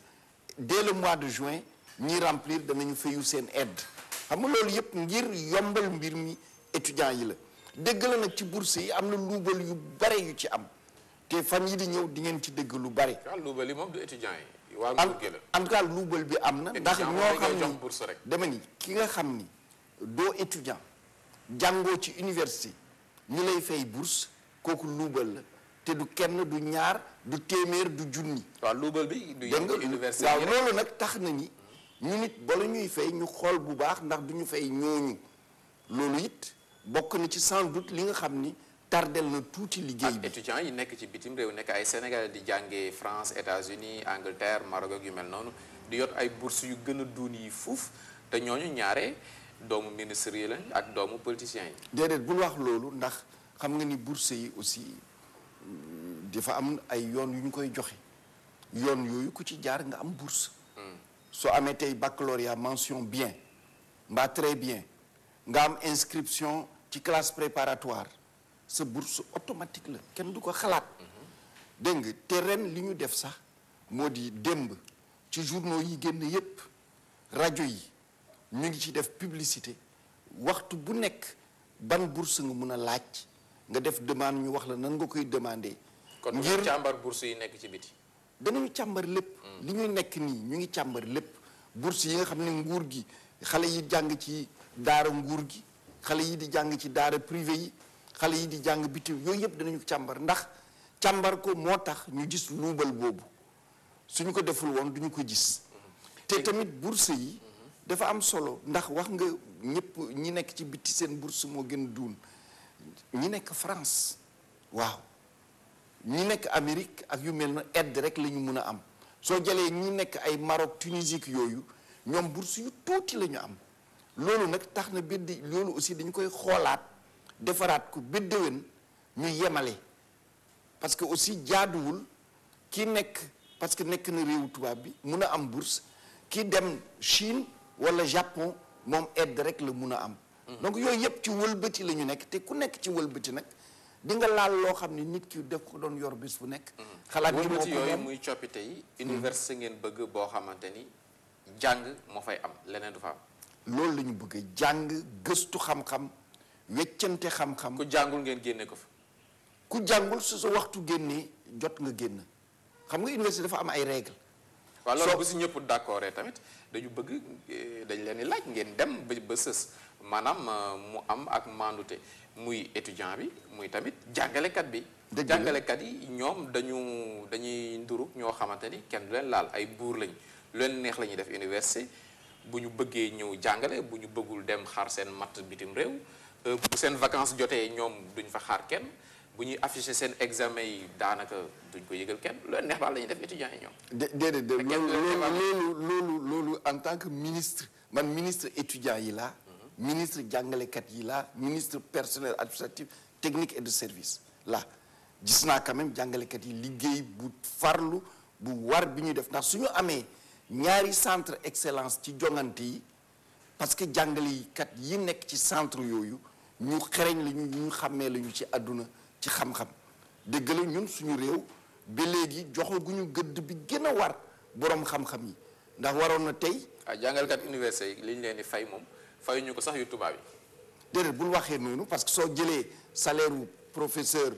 dès le mois de juin ñi remplir danañu fayu seen aide xam nga loolu yëpp ngir yombal mbir mi étudiants yi la dégg la nag ci bourse yi am na luubal yu bare yu ci am. te fan yi di ñëw di ngeen ci dégg lu bari. waaw luubal yi moom du étudiant yi. waa nguur gi la en tout cas luubal bi am na. ndax ñoo xam ni bourse rek. dama ni ki nga xam ni doo étudiant jàngoo ci université ñu lay fay bourse kooku luubal la te du kenn du ñaar du téeméer du junni. waaw luubal bi du yëngu université waaw loolu nag tax na ni ñu nit bala ñuy fay ñu xool bu baax ndax du ñu fay ñooñu loolu it bokk na ci sans doute li nga xam ni. tardel na tuuti liggéey bi étudiants yi nekk ci bitim réew nekk ay Sénégalais di jàngee France États-Unis Angleterre Maroc ak yu mel noonu di yor ay bourses yu gën a duun yi fuuf te ñooñu ñaare doomu ministre yi lañ ak doomu politiciens yi. déedéet bul wax loolu ndax xam nga ni bourse yi aussi dafa am ay yoon yu ñu koy joxe yoon yooyu ku ci jaar nga am bourse. soo amee tey baccalauréat mention bien mbaa très bien nga am inscription ci classe préparatoire. sa bourse automatique la kenn du ko xalaat dégg nga te ren li ñu def sax moo di démb ci journaux yi génn yépp rajo yi ñu ngi ci def publicité waxtu bu nekk ban bourse nga mun a laaj nga def demande ñu wax la nan nga koy demander. kon ngir càmbar bourse yi nekk ci biti. danañu càmbar lépp. li ñuy nekk nii ñu ngi càmbar lépp bourse yi nga xam ne nguur gi xale yi jàng ci daara nguur gi xale yi di jàng ci daara privé yi. xale yi di jàng bitim yooyu yëpp danañu càmbar ndax càmbar ko moo tax ñu gis luubal boobu suñu ko deful woon duñu ko gis te tamit bourse yi dafa am solo ndax wax nga ñëpp ñi nekk ci bitti seen bourse moo gën duun ñi nekk France waaw ñi nekk Amérique ak yu mel na aide rek la ñu mun a am soo jëlee ñi nekk ay Maroc Tunisie yooyu ñoom bourse yu tuuti la ñu am loolu nag tax na beddi loolu aussi dañu koy xoolaat defaraat ko béddéwén ñu yemale parce que aussi jaaduwul ki nekk parce que nekk na réewu tubaab bi mun a am bourse ki dem Chine wala Japon moom aide rek la mun a am donc yooyu yëpp ci wëlbati la ñu nekk te ku nekk ci wëlbati nag di nga laal loo xam ne nit ki def ko doon yor bés bu nekk xalaat ni moo ko yooyu muy coppite yi université ngeen bëgg boo xamante ni jàng moo fay am leneen du fa am loolu la ñu bëgg jàng gëstu xam-xam weccante xam-xam ku jàngul ngeen génne ko fa ku jàngul su sa waxtu génnee jot nga génn xam nga université dafa am ay règles waaw loolu bu si ñëpp d'accord tamit dañu bëgg dañ leen di laaj ngeen dem ba sës maanaam mu am ak mandute muy étudiant bi muy tamit jàngalekat bi jàngalekat yi ñoom dañuy nduru ñoo xamante ni kenn du leen laal ay buur lañ lu leen neex la ñuy def université bu ñu bëggee ñëw jàngale bu ñu bëggul dem xaar seen matt bitim réew bu seen vacances jotee ñoom duñ fa xaar kenn bu ñuy afficher seen examen yi daanaka duñ ko yëgal kenn lu leen neex daal la ñuy def étudiants yi ñoom déedéet loolu en tant que ministre man ministre étudiant yi laa ministre jàngalekat yi laa ministre personnel administratif technique et de service là gis naa quand même jàngalekat yi liggéey bu farlu bu war bi ñuy def ndax suñu amee ñaari centre excellence ci jongante yi parce que jàngalekat yi nekk ci centre yooyu ñu xereñ lañu ñu xàmmee lañu ci àdduna ci xam-xam dëgg la ñun suñu réew ba léegi joxaguñu gëdd bi gën a war boroom xam-xam yi ndax waroon na tey jàngalekat université yi li ñu leen di fay moom fayuñu ko sax yu tubaab yi déedéet bul waxee noonu parce que soo jëlee salaire u professeur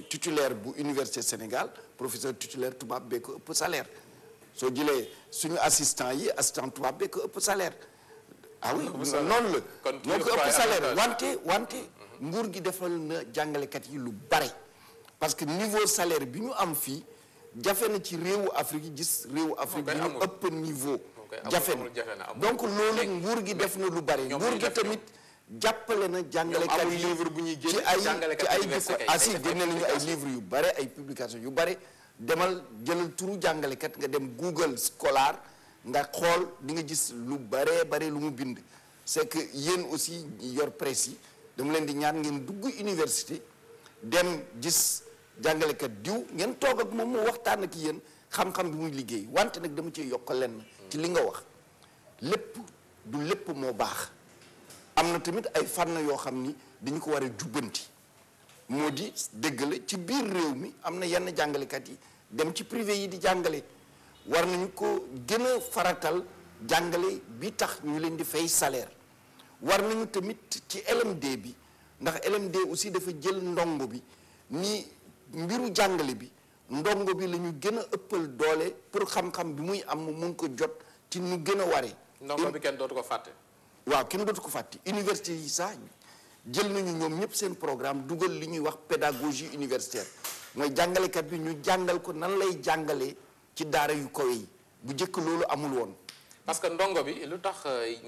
titulaire bu université Sénégal professeur titulaire tubaab bee ko ëpp salaire soo jëlee suñu assistant yi assistant tubaab bee ko ëpp salaire ah oui noonu la moo ko ëpp salaire wante nguur gi defal na jàngalekat yi lu bare parce que niveau salaire bi ñu am fii jafe na ci réewu Afrique yi gis réewu Afrique bi ñu ëpp niveau jafe na donc loolu nguur gi def na lu bare nguur gi tamit jàppale na jàngalekat yi livre bu ñuy ci ay jikko asi génne nañu ay livre yu bare ay publication yu bare demal jëlal turu jàngalekat nga dem Google Scholar nga xool di nga gis lu bare lu mu bind c'est que yéen aussi yor presse yi dama leen di ñaan ngeen dugg université dem gis jàngalekat diw ngeen toog ak moom mu waxtaan ak yéen xam-xam bi muy liggéey wante nag dama ci yokk lenn ci li nga wax lépp du lépp moo baax am na tamit ay fànn yoo xam ni dañu ko war a jubbanti moo di dëgg la ci biir réew mi am na yenn jàngalekat yi dem ci privé yi di jàngale war nañu ko gën a faratal jàngale bi tax ñu leen di fay salaire war nañu tamit ci LMD bi ndax LMD aussi dafa jël ndongo bi ni mbiru jàngale bi ndongo bi la ñu gën a ëppal doole pour xam-xam bi muy am mu mun ko jot ci nu gën a waree. ndongo bi kenn dootu ko fàtte. waaw kenn dootu ko fàtte université yi sax jël nañu ñoom ñëpp seen programme dugal li ñuy wax pédagogie universitaire mooy jàngalekat bi ñu jàngal ko nan lay jàngalee ci daara yu kawe yi bu njëkk loolu amul woon. parce que ndongo bi lu tax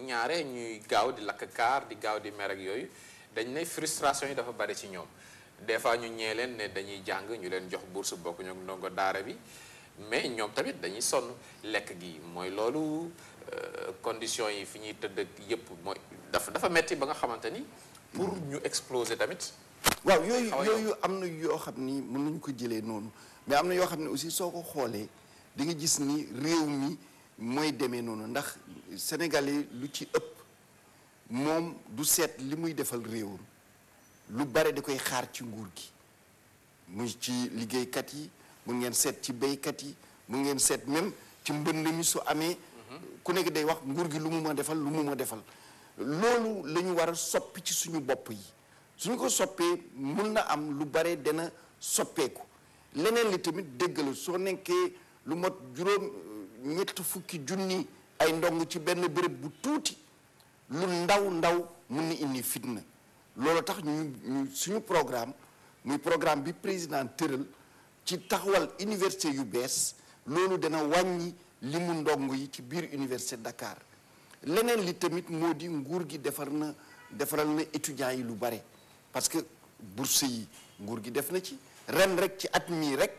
ñaare ñuy gaaw di lakk kaar di gaaw di mer ak yooyu dañ ne frustration yi dafa bari ci ñoom des fois ñu ñee leen ne dañuy jàng ñu leen jox bourse bokk ñoo ndongo daara bi mais ñoom tamit dañuy sonn lekk gi mooy loolu conditions yi fi ñuy tëdd ak yëpp mooy dafa metti ba nga xamante ni pour ñu exploser tamit. waaw yooyu am na yoo xam ni mën nañu ko jëlee noonu mais am na yoo xam ne aussi soo ko xoolee di nga gis ni réew mi mooy demee noonu ndax Sénégalais lu ci ëpp moom du seet li muy defal réewam lu bare da koy xaar ci nguur gi muy ci liggéeykat yi mu ngeen seet ci béykat yi mu ngeen seet même ci mbënd mi su amee ku nekk day wax nguur gi lu mu ma defal loolu la ñu war a soppi ci suñu bopp yi suñu ko soppee mun na am lu bare dana soppeeku leneen li tamit dëgg la soo nekkee lu mot juróom ñett fukki junni ay ndong ci benn béréb bu tuuti lu ndaw mun na indi fitna loolu tax ñu suñu programme muy programme bi président tëral ci taxawal université yu bees loolu dana wàññi limu ndongo yi ci biir université Dakar leneen li tamit moo di nguur gi defaral na étudiants yi lu bare parce que bourse yi nguur gi def na ci ren rek ci at mii rek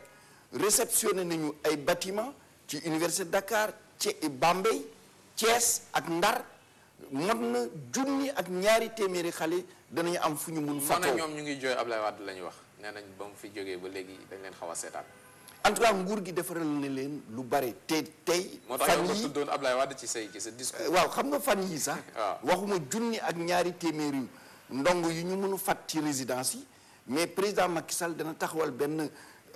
réceptionné nañu ay bâtiment ci université Dakar ci Bambey Thiès ak Ndar mot na junni ak ñaari téeméeri xale danañu am fu ñu mun fatoo ñoom ñu ngi jooy Ablaye Wade la ñu wax nee nañ ba mu fi jógee ba léegi dañ leen xaw a seetaan en tout cas nguur gi defaral na leen lu bare te tey moo tax nga tuddoon Ablaye Wade ci sa discours waaw xam nga fan yi sax waxuma junni ak ñaari téeméeri ndongo yu ñu mënu fat ci résidence yi mais président Macky Sall dana taxawal benn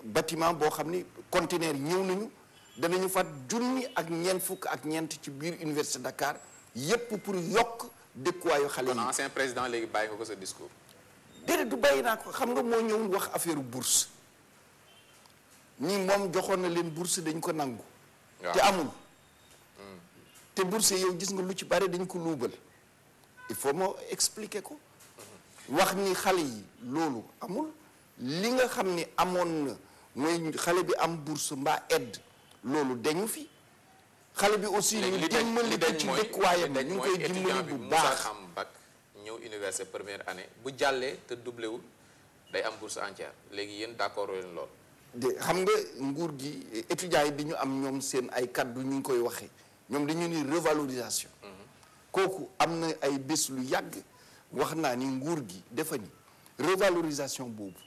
bâtiment boo xam ni conteneur ñëw nañu danañu fat junni ak ñeent fukk ak ñeent ci biir université Dakar yépp pour yokk dëkkuwaayu xale yi. kon ancien président léegi bàyyi nga ko sa discours. déedéet du bàyyi naa ko xam nga moo ñëw wax affaire bourse ñi moom joxoon na leen bourse dañ ko nangu. te amul. te bourse yow gis nga lu ci bare dañ ko luubal il faut moo expliquer ko. wax ni xale yi loolu amul li nga xam ni amoon na mooy xale bi am bourse mbaa aide loolu dañu fi. xale bi aussi ñu dimbali ko ci dëkkuwaayam ñu ngi koy dimbali bu baax xam bac ñëw université première année bu jàllee te doublé wul day am bourse entière léegi yéen d'accord leen lool. de xam nga nguur gi étudiants yi di ñu am ñoom seen ay kaddu ñu ngi koy waxee ñoom dañu ni revalorisation. kooku am na ay bés lu yàgg wax naa ni nguur gi dafa ni revalorisation boobu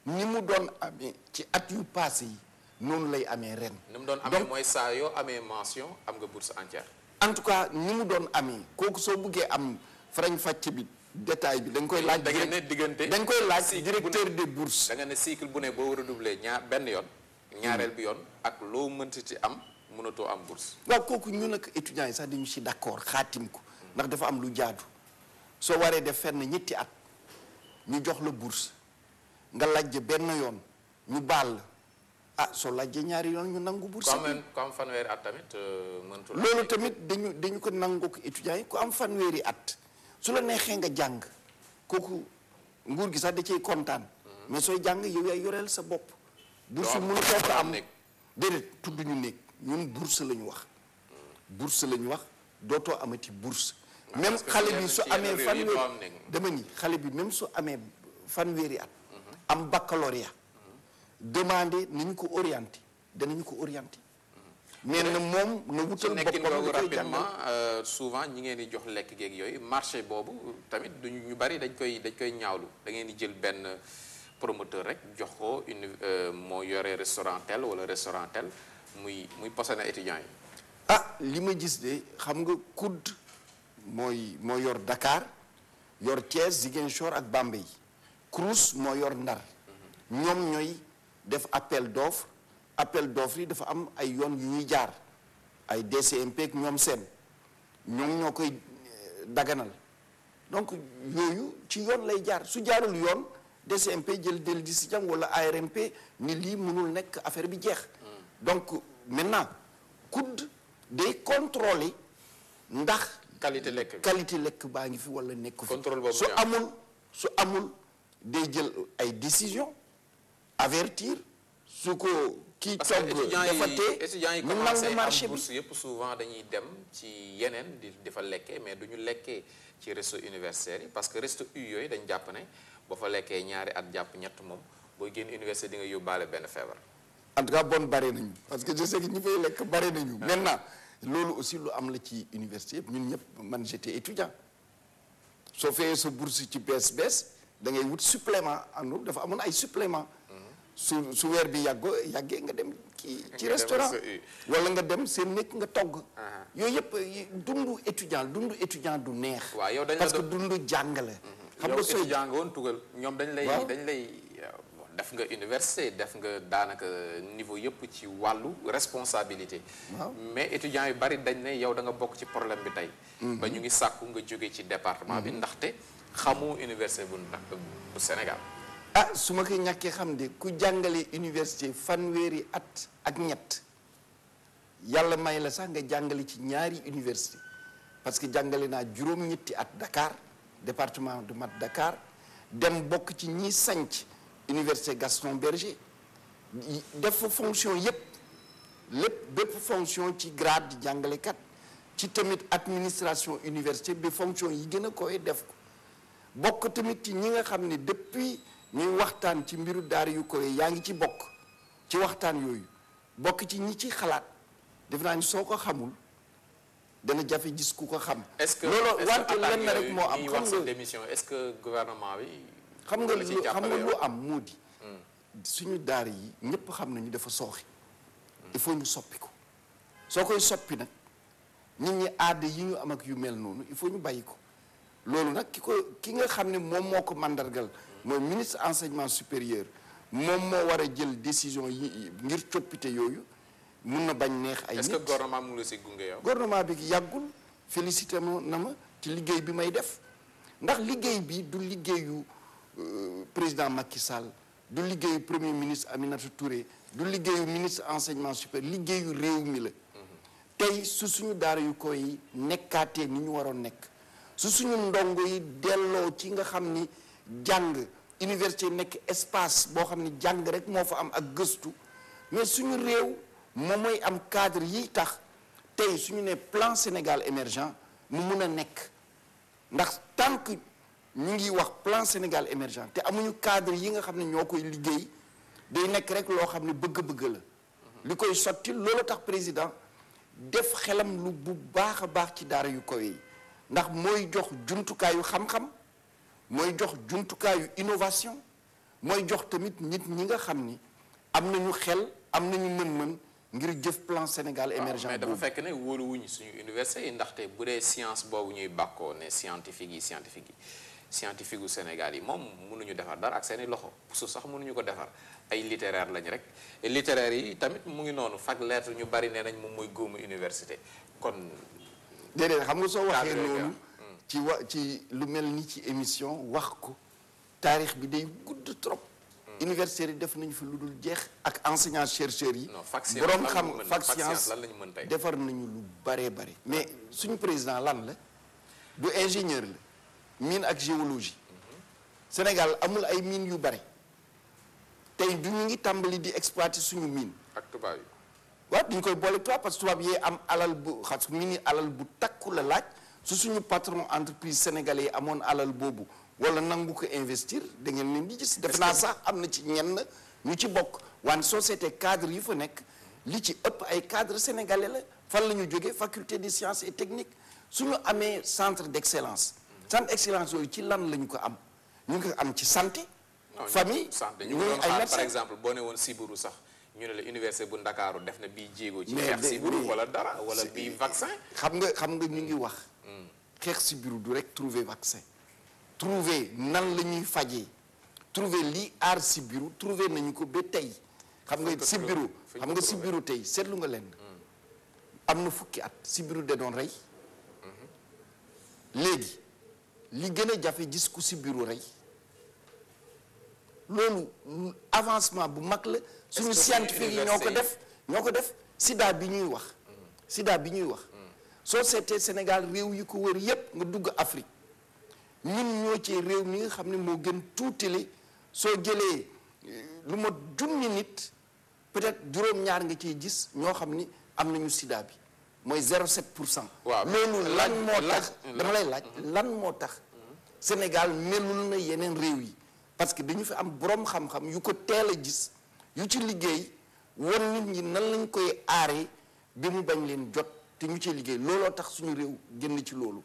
ni mu doon amee ci at yu passé yi. noonu lay amee ren. ni mu doon amee mooy saa yoo amee mention am nga bourse entière. en tout cas ni mu doon amee kooku soo buggee am farañ fàcc bi détail bi dañ koy laaj. da ngeen ne diggante dañ koy laaj directeur des bourses. da nga ne cycle bu ne boo redoubler benn yoon. ñaareel bi yoon ak loo mënti ci am mënatoo am bourse. waaw kooku ñu nag étudiants yi sax dañu si d'accord xaatim ko ndax dafa am lu jaadu soo waree def fenn ñetti at ñu jox la bourse nga laaj benn yoon ñu baal la. soo laajee ñaari yoon ñu nangu bourse bi ku am fanweeri at tamit mëntu loolu tamit dañu ko nangu ko étudiants yi ku am fanweeri at su la neexee nga jàng kooku nguur gi sax da cay kontaan mais sooy jàng yow yaay yoreel sa bopp bourse mënu ko am déedéet tudd ñu nekk ñun bourse la ñu wax bourse la ñu wax dootoo amati bourse même xale bi su amee fanweeri dama ni xale bi même su amee fanweeri at am baccalauréat demandé nañu ko orienté danañu ko orienté mais na moom na wutal boppam rapidement souvent ñi ngeen di jox lekk geeg yooyu marché boobu tamit duñu ñu bari dañ koy ñaawlu da ngeen di jël benn promoteur rek jox ko moo yore restaurant tel wala restaurant tel muy posone étudiants yi. li ma gis de xam nga COUD moo yor Dakar yor Thiès Ziguinchor ak Bambey CROUS moo yor Ndar ñoom ñooy def appel d'offre yi dafa am ay yoon yu ñuy jaar ay DCMP ak ñoom seen ñoom ñoo koy daganal donc yooyu ci yoon lay jaar su jaarul yoon DCMP jël décision wala ARMP ni lii mënul nekk affaire bi jeex donc maintenant COUD day contrôler ndax qualité lekk baa ngi fi wala nekku fi contrôle boobu su amul day jël ay décision avertir su ko kii togg defatee étudiants yi commencé am bourse yëpp souvent dañuy dem ci yeneen di fa lekkee mais duñu lekkee ci resto universitaire yi parce que resto U yooyu dañ jàpp ne boo fa lekkee ñaari at jàpp ñett moom booy génn université di nga yóbbaale benn feebar. en tout cas bon bare nañu parce que je sais que ñi fay lekk bare nañu maintenant loolu aussi lu am la ci université yëpp ñun ñëpp man j'étais étudiant soo fayee sa bourse ci bees da ngay wut supplément àndul dafa amoon ay supplément su weer bi yàggee nga dem ci restaurant wala nga dem seen nekk nga togg yooyu yëpp dundu étudiant du neex waaw yow parce que dundu jàngale xam nga sooy jàng woon tugal ñoom dañ lay def nga université def nga daanaka niveau yëpp ci wàllu responsabilité mais étudiants yu bari dañ ne yow da nga bokk ci problème bi tey ba ñu ngi sàkku nga jóge ci département bi ndaxte xamoo université bu Sénégal su ma koy ñàkkee xam de ku jàngale université fanweeri at ak ñett yàlla may la sax nga jàngale ci ñaari université parce que jàngale naa juróom-ñetti at Dakar département de Mat Dakar dem bokk ci ñi sanc université Gaston Berger def fa fonction yépp bépp fonction ci grade di jàngalekat ci tamit administration université bi fonction yi gën a koy def ko bokk tamit ci ñi nga xam ne depuis ñuy waxtaan ci mbiru daara yu koy yaa ngi ci bokk ci waxtaan yooyu bokk ci ñi ci xalaat def naa ni soo ko xamul dana jafe gis ku ko xam. est-ce que loolu wante lenn rek moo am xam nga démission est-ce que gouvernement bi. xam nga lu am moo di. suñu daara yi ñëpp xam nañu dafa sooxe. il faut ñu soppi ko soo koy soppi nag nit ñi aada yi ñu am ak yu mel noonu il faut ñu bàyyi ko loolu nag ki nga xam ne moom moo ko mandargal mooy ministre enseignement supérieur moom moo war a jël décision yi ngir coppite yooyu. mun na bañ neex ay nit est-ce que gouvernement mu ngi la si gunge yow. gouvernement bi yàggul félicité na ma ci liggéey bi may def ndax liggéey bi du liggéeyu président Macky Sall du liggéeyu premier ministre Aminata Touré du liggéeyu ministre enseignement supérieur liggéeyu réew mi la. tey su suñu daara yu koy nekkaatee ni ñu waroon nekk su suñu ndongo yi delloo ci nga xam ni jàng université nekk espace boo xam ni jàng rek moo fa am ak gëstu mais suñu réew. moom mooy am cadre yi tax tey suñu ne plan Sénégal émergent mu mun a nekk ndax tant que ñu ngi wax plan Sénégal émergent te amuñu cadre yi nga xam ne ñoo koy liggéey day nekk rek loo xam ne bëgg-bëgg la li koy sotti loolu tax président def xelam lu bu baax a baax ci daara yu kawe yi ndax mooy jox jumtukaayu xam-xam mooy jox jumtukaayu innovation mooy jox tamit nit ñi nga xam ni am nañu xel am nañu mën-mën ngir jëf plan Sénégal émergent mais dafa fekk ne wóoluwuñu suñu université yi ndaxte bu dee science boobu ñuy bàkkoo ne scientifique gu Sénégal yi moom mënuñu defar dara ak seeni loxo su sax mënuñu ko defar ay littéraire lañ rek littéraire yi tamit mu ngi noonu fac lettre ñu bari nee nañ moom mooy góomu université kon déedéet xam nga soo waxee noonu ci lu mel ni ci émission wax ko taarix bi day gudd trop université yi def nañu fi lu dul jeex ak enseignants chercheurs yi borom xam fac science defar nañu lu bare mais suñu président lan la du ingénieur la mine ak géologie Sénégal amul ay mine yu bare tey du ñu ngi tàmbali di exploiter suñu mine ak tubaab yi waaw duñu koy boole tubaab parce que tubaab yee am alal bu xas mine alal bu takku la laaj su suñu patron entreprise sénégalais yi amoon alal boobu wala nangu ko investir da ngeen leen di gis def naa sax am na ci ñenn ñu ci bokk wante société cadre yi fa nekk li ci ëpp ay cadre sénégalais la fan la ñu jógee faculté des sciences et techniques suñu amee centre d'excellence yooyu ci lan la ñu ko am ñu ngi ko am ci santé famille ñu ngi ay médecins par exemple boo ne woon Sibiru sax ñu ne la université bu Ndakaaru def na bii jéego ci xeex Sibiru wala dara wala bii vaccin xam nga ñu ngi wax xeex Sibiru du rek trouver vaccin trouver nan la ñuy fajee trouver lii aar Sibiru trouver nañu ko ba tey xam nga Sibiru tey seetlu nga leen am na fukki at Sibiru de doon rey léegi li gën a jafe gis ku Sibiru rey loolu avancement bu mag la suñu scientifique yi ñoo ko def sida bi ñuy wax soo seetee Sénégal réew yi ko wër yépp nga dugg Afrique ñun ñoo ci réew mi nga xam ne moo gën tuutile soo jëlee lu ma junni nit peut-être juróom-ñaar nga ciy gis ñoo xam ni am nañu sida bi mooy 0,7%. waaw loolu lan moo tax dama lay laaj lan moo tax Sénégal melul na yeneen réew yi parce que dañu fi am boroom xam-xam yu ko teel a gis yu ci liggéey won nit ñi nan lañ koy aaree bi mu bañ leen jot te ñu ci liggéey looloo tax suñu réew génn ci loolu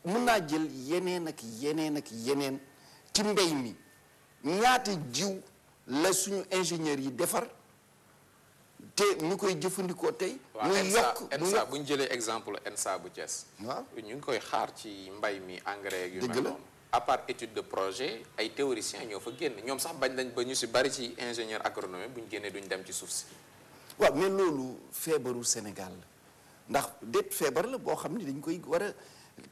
mun naa jël yeneen ak yeneen ci mbay mi ñaata jiw la suñu ingénieurs yi defar te ñu koy jëfandikoo tey. muy yokk ENSA bu ñu jëlee exemple ENSA bu Thiès. waaw ñu ngi koy xaar ci mbay mi engrais yu mel dëgg la noonu. à part étude de projet ay théoriciens ñoo fa génn ñoom sax bañ nañ ba ñu si bari ci ingénieur agronome bu ñu génnee duñ dem ci suuf si. waaw mais loolu feebaru Sénégal la ndax déet feebar la boo xam ne dañ koy war a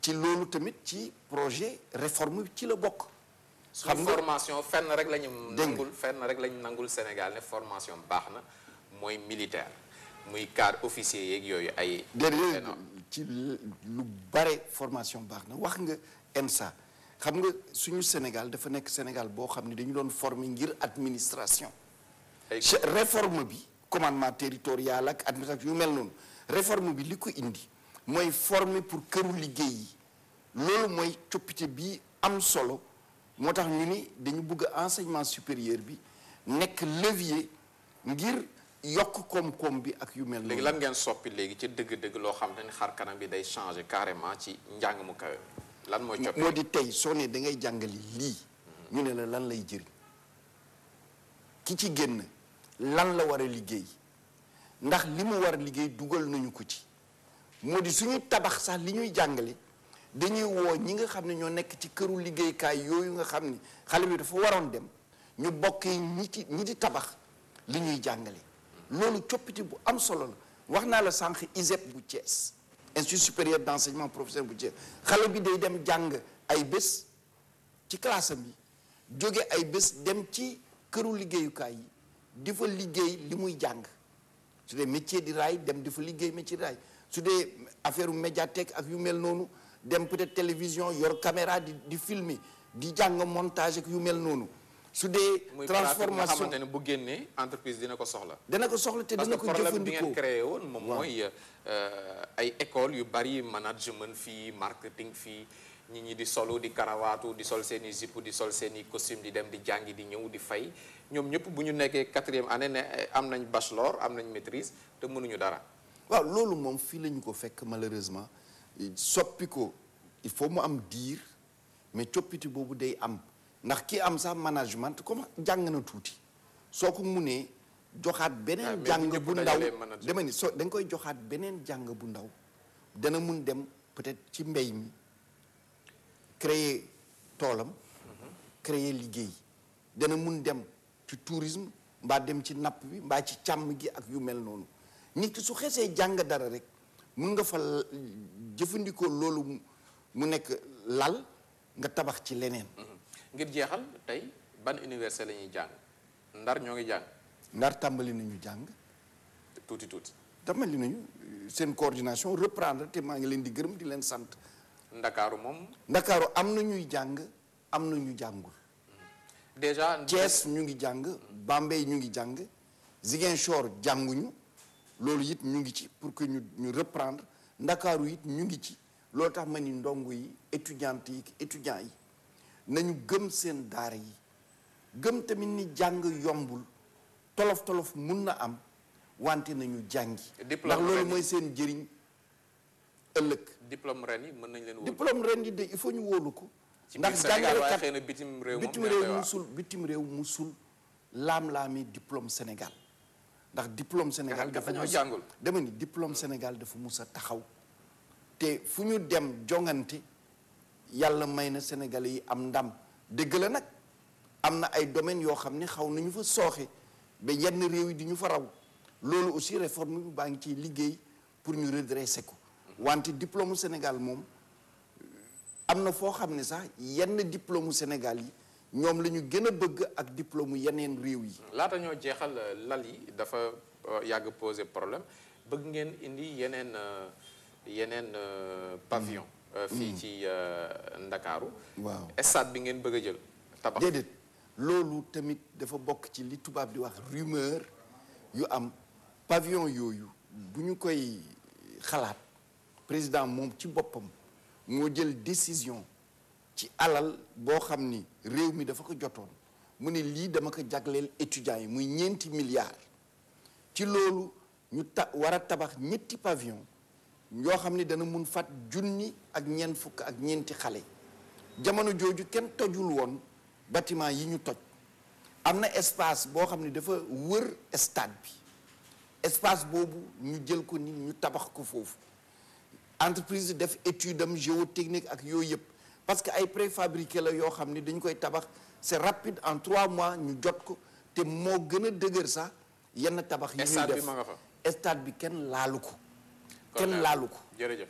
ci loolu tamit ci projet réforme ci la bokk. xam nga formation fenn rek la ñu nangul Sénégal ne formation baax na mooy militaire muy cadre officier yeeg yooyu ay. déedéet ci lu bare formation baax na wax nga ENSA xam nga suñu Sénégal dafa nekk Sénégal boo xam ne dañu doon former ngir administration. réforme bi commandement territorial ak administration yu mel noonu réforme bi li ko indi mooy former pour këru liggéey yi loolu mooy coppite bi am solo moo tax ñu ni dañu bëgg enseignement supérieur bi nekk levier ngir yokk koom-koom bi ak yu mel noonu. léegi lan ngeen soppi léegi ci dëgg-dëgg loo xam ne xar kanam bi day changer carrément ci njàng mu kawe lan mooy coppi moo di tey soo ne da ngay jàngali lii ñu ne la lan lay jëriñ ki ci génn lan la war a liggéey ndax li mu war a liggéey dugal nañu ko ci moo di suñuy tabax sax li ñuy jàngale dañuy woo ñi nga xam ne ñoo nekk ci këru liggéeykaay yooyu nga xam ni xale bi dafa waroon dem ñu bokk ñi di tabax li ñuy jàngale loolu coppite bu am solo la wax naa la sànq ISEP bu Thiès Institut supérieur d'enseignement professionnel bu Thiès xale bi day dem jàng ay bés ci classe am yi jóge ay bés dem ci këru liggéeyukaay yi di fa liggéey li muy jàng su dee métier di raay dem di fa liggéey métier di raay su dee affaire médiathèque ak yu mel noonu dem peut-être télévision yor caméra di filmer di jàng montage ak yu mel noonu su dee transformation nga xamante ne bu génnee entreprise dina ko soxla. dana ko soxla te dina ko jëfandikoo parce que problème bi ngeen créé woon moom mooy ay école yu bari management fii marketing fii nit ñi di solo di karawaatu di sol seen i zipp di sol seen i costume di dem di jàngi di ñëw di fay ñoom ñëpp bu ñu nekkee 4e année ne am nañ bachelor am nañ maîtrise te mënuñu dara. waaw loolu moom fii la ñu ko fekk malheureusement soppi ko il faut mu am diir mais coppite boobu day am. ndax ki am sax management comme jàng na tuuti soo ko munee joxaat beneen jàng bu ndaw dama ni da nga koy joxaat beneen jàng bu ndaw dana mun dem peut-être ci mbay mi créer toolam créer liggéey dana mun dem ci tourisme mbaa dem ci napp bi mbaa ci càmm gi ak yu mel noonu nit ki su xesee jàng dara rek mun nga fa jëfandikoo loolu mu nekk lal nga tabax ci leneen. ngir jeexal tey ban université la ñuy jàng Ndar ñoo ngi jàng. Ndar tàmbali nañu jàng. tuuti. tàmbali nañu seen coordination reprendre te maa ngi leen di gërëm di leen sant. Ndakaaru moom. Ndakaaru am na ñuy jàng am na ñu jàngul. déjà Thiès ñu ngi jàng Bambey ñu ngi jàng Ziguinchor jànguñu loolu it ñu ngi ci pour que ñu reprendre Ndakaaru it ñu ngi ci loolu tax ma ni ndongo yi étudiantes yi étudiants yi. nañu gëm seen daara yi gëm tamit ni jàng yombul tolof mun na am wante nañu jàngi ndax loolu mooy seen jëriñ ëllëg. diplôme ren yi mën nañ leen wóolu. diplôme ren yi de il faut ñu wóolu ko. ndax jàngalekat xëy na bitim réew musul laam-laami diplôme Sénégal ndax diplôme Sénégal dafa ñoo jàngul dama ni diplôme Sénégal dafa mus a taxaw te fu ñu dem jongante yàlla may na Sénégalais yi am ndam dëgg la nag am na ay domaines yoo xam ne xaw nañu fa sooxe ba yenn réew yi di ñu fa raw loolu aussi réforme bi baa ngi ciy liggéey pour ñu redresser ko wante diplôme Sénégal moom am na foo xam ne sax yenn diplôme Sénégal yi ñoom la ñu gën a bëgg ak diplôme yeneen réew yi. laata ñoo jeexal lal yi dafa yàgg poser problème bëgg ngeen indi yeneen pavillon. fii ci Ndakaaru. waaw stade bi ngeen bëgg a jël. tabax déedéet loolu tamit dafa bokk ci li tubaab di wax rumeur yu am pavillon yooyu bu ñu koy xalaat président moom ci boppam moo jël décision ci alal boo xam ni réew mi dafa ko jotoon mu ne lii dama ko jagleel étudiants yi muy 4 milliards ci loolu ñu war a tabax ñetti pavillon yoo xam ni dana mun fat 1,4 xale jamono jooju kenn tojul woon bâtiment yi ñu toj am na espace boo xam ne dafa wër stade bi espace boobu ñu jël ko nit ñu tabax ko foofu entreprise def étude am géotechnique ak yooyu yëpp parce que ay préfabriqué la yoo xam ne dañu koy tabax c'est rapide en 3 mois ñu jot ko te moo gën a dëgër sax yenn tabax yi ñuy def stade bi kenn laalu ko jërëjëf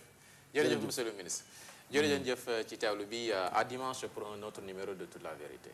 monsieur le ministre jërëjëf ci teewlu bi à dimanche pour un autre numéro de Toute la Vérité.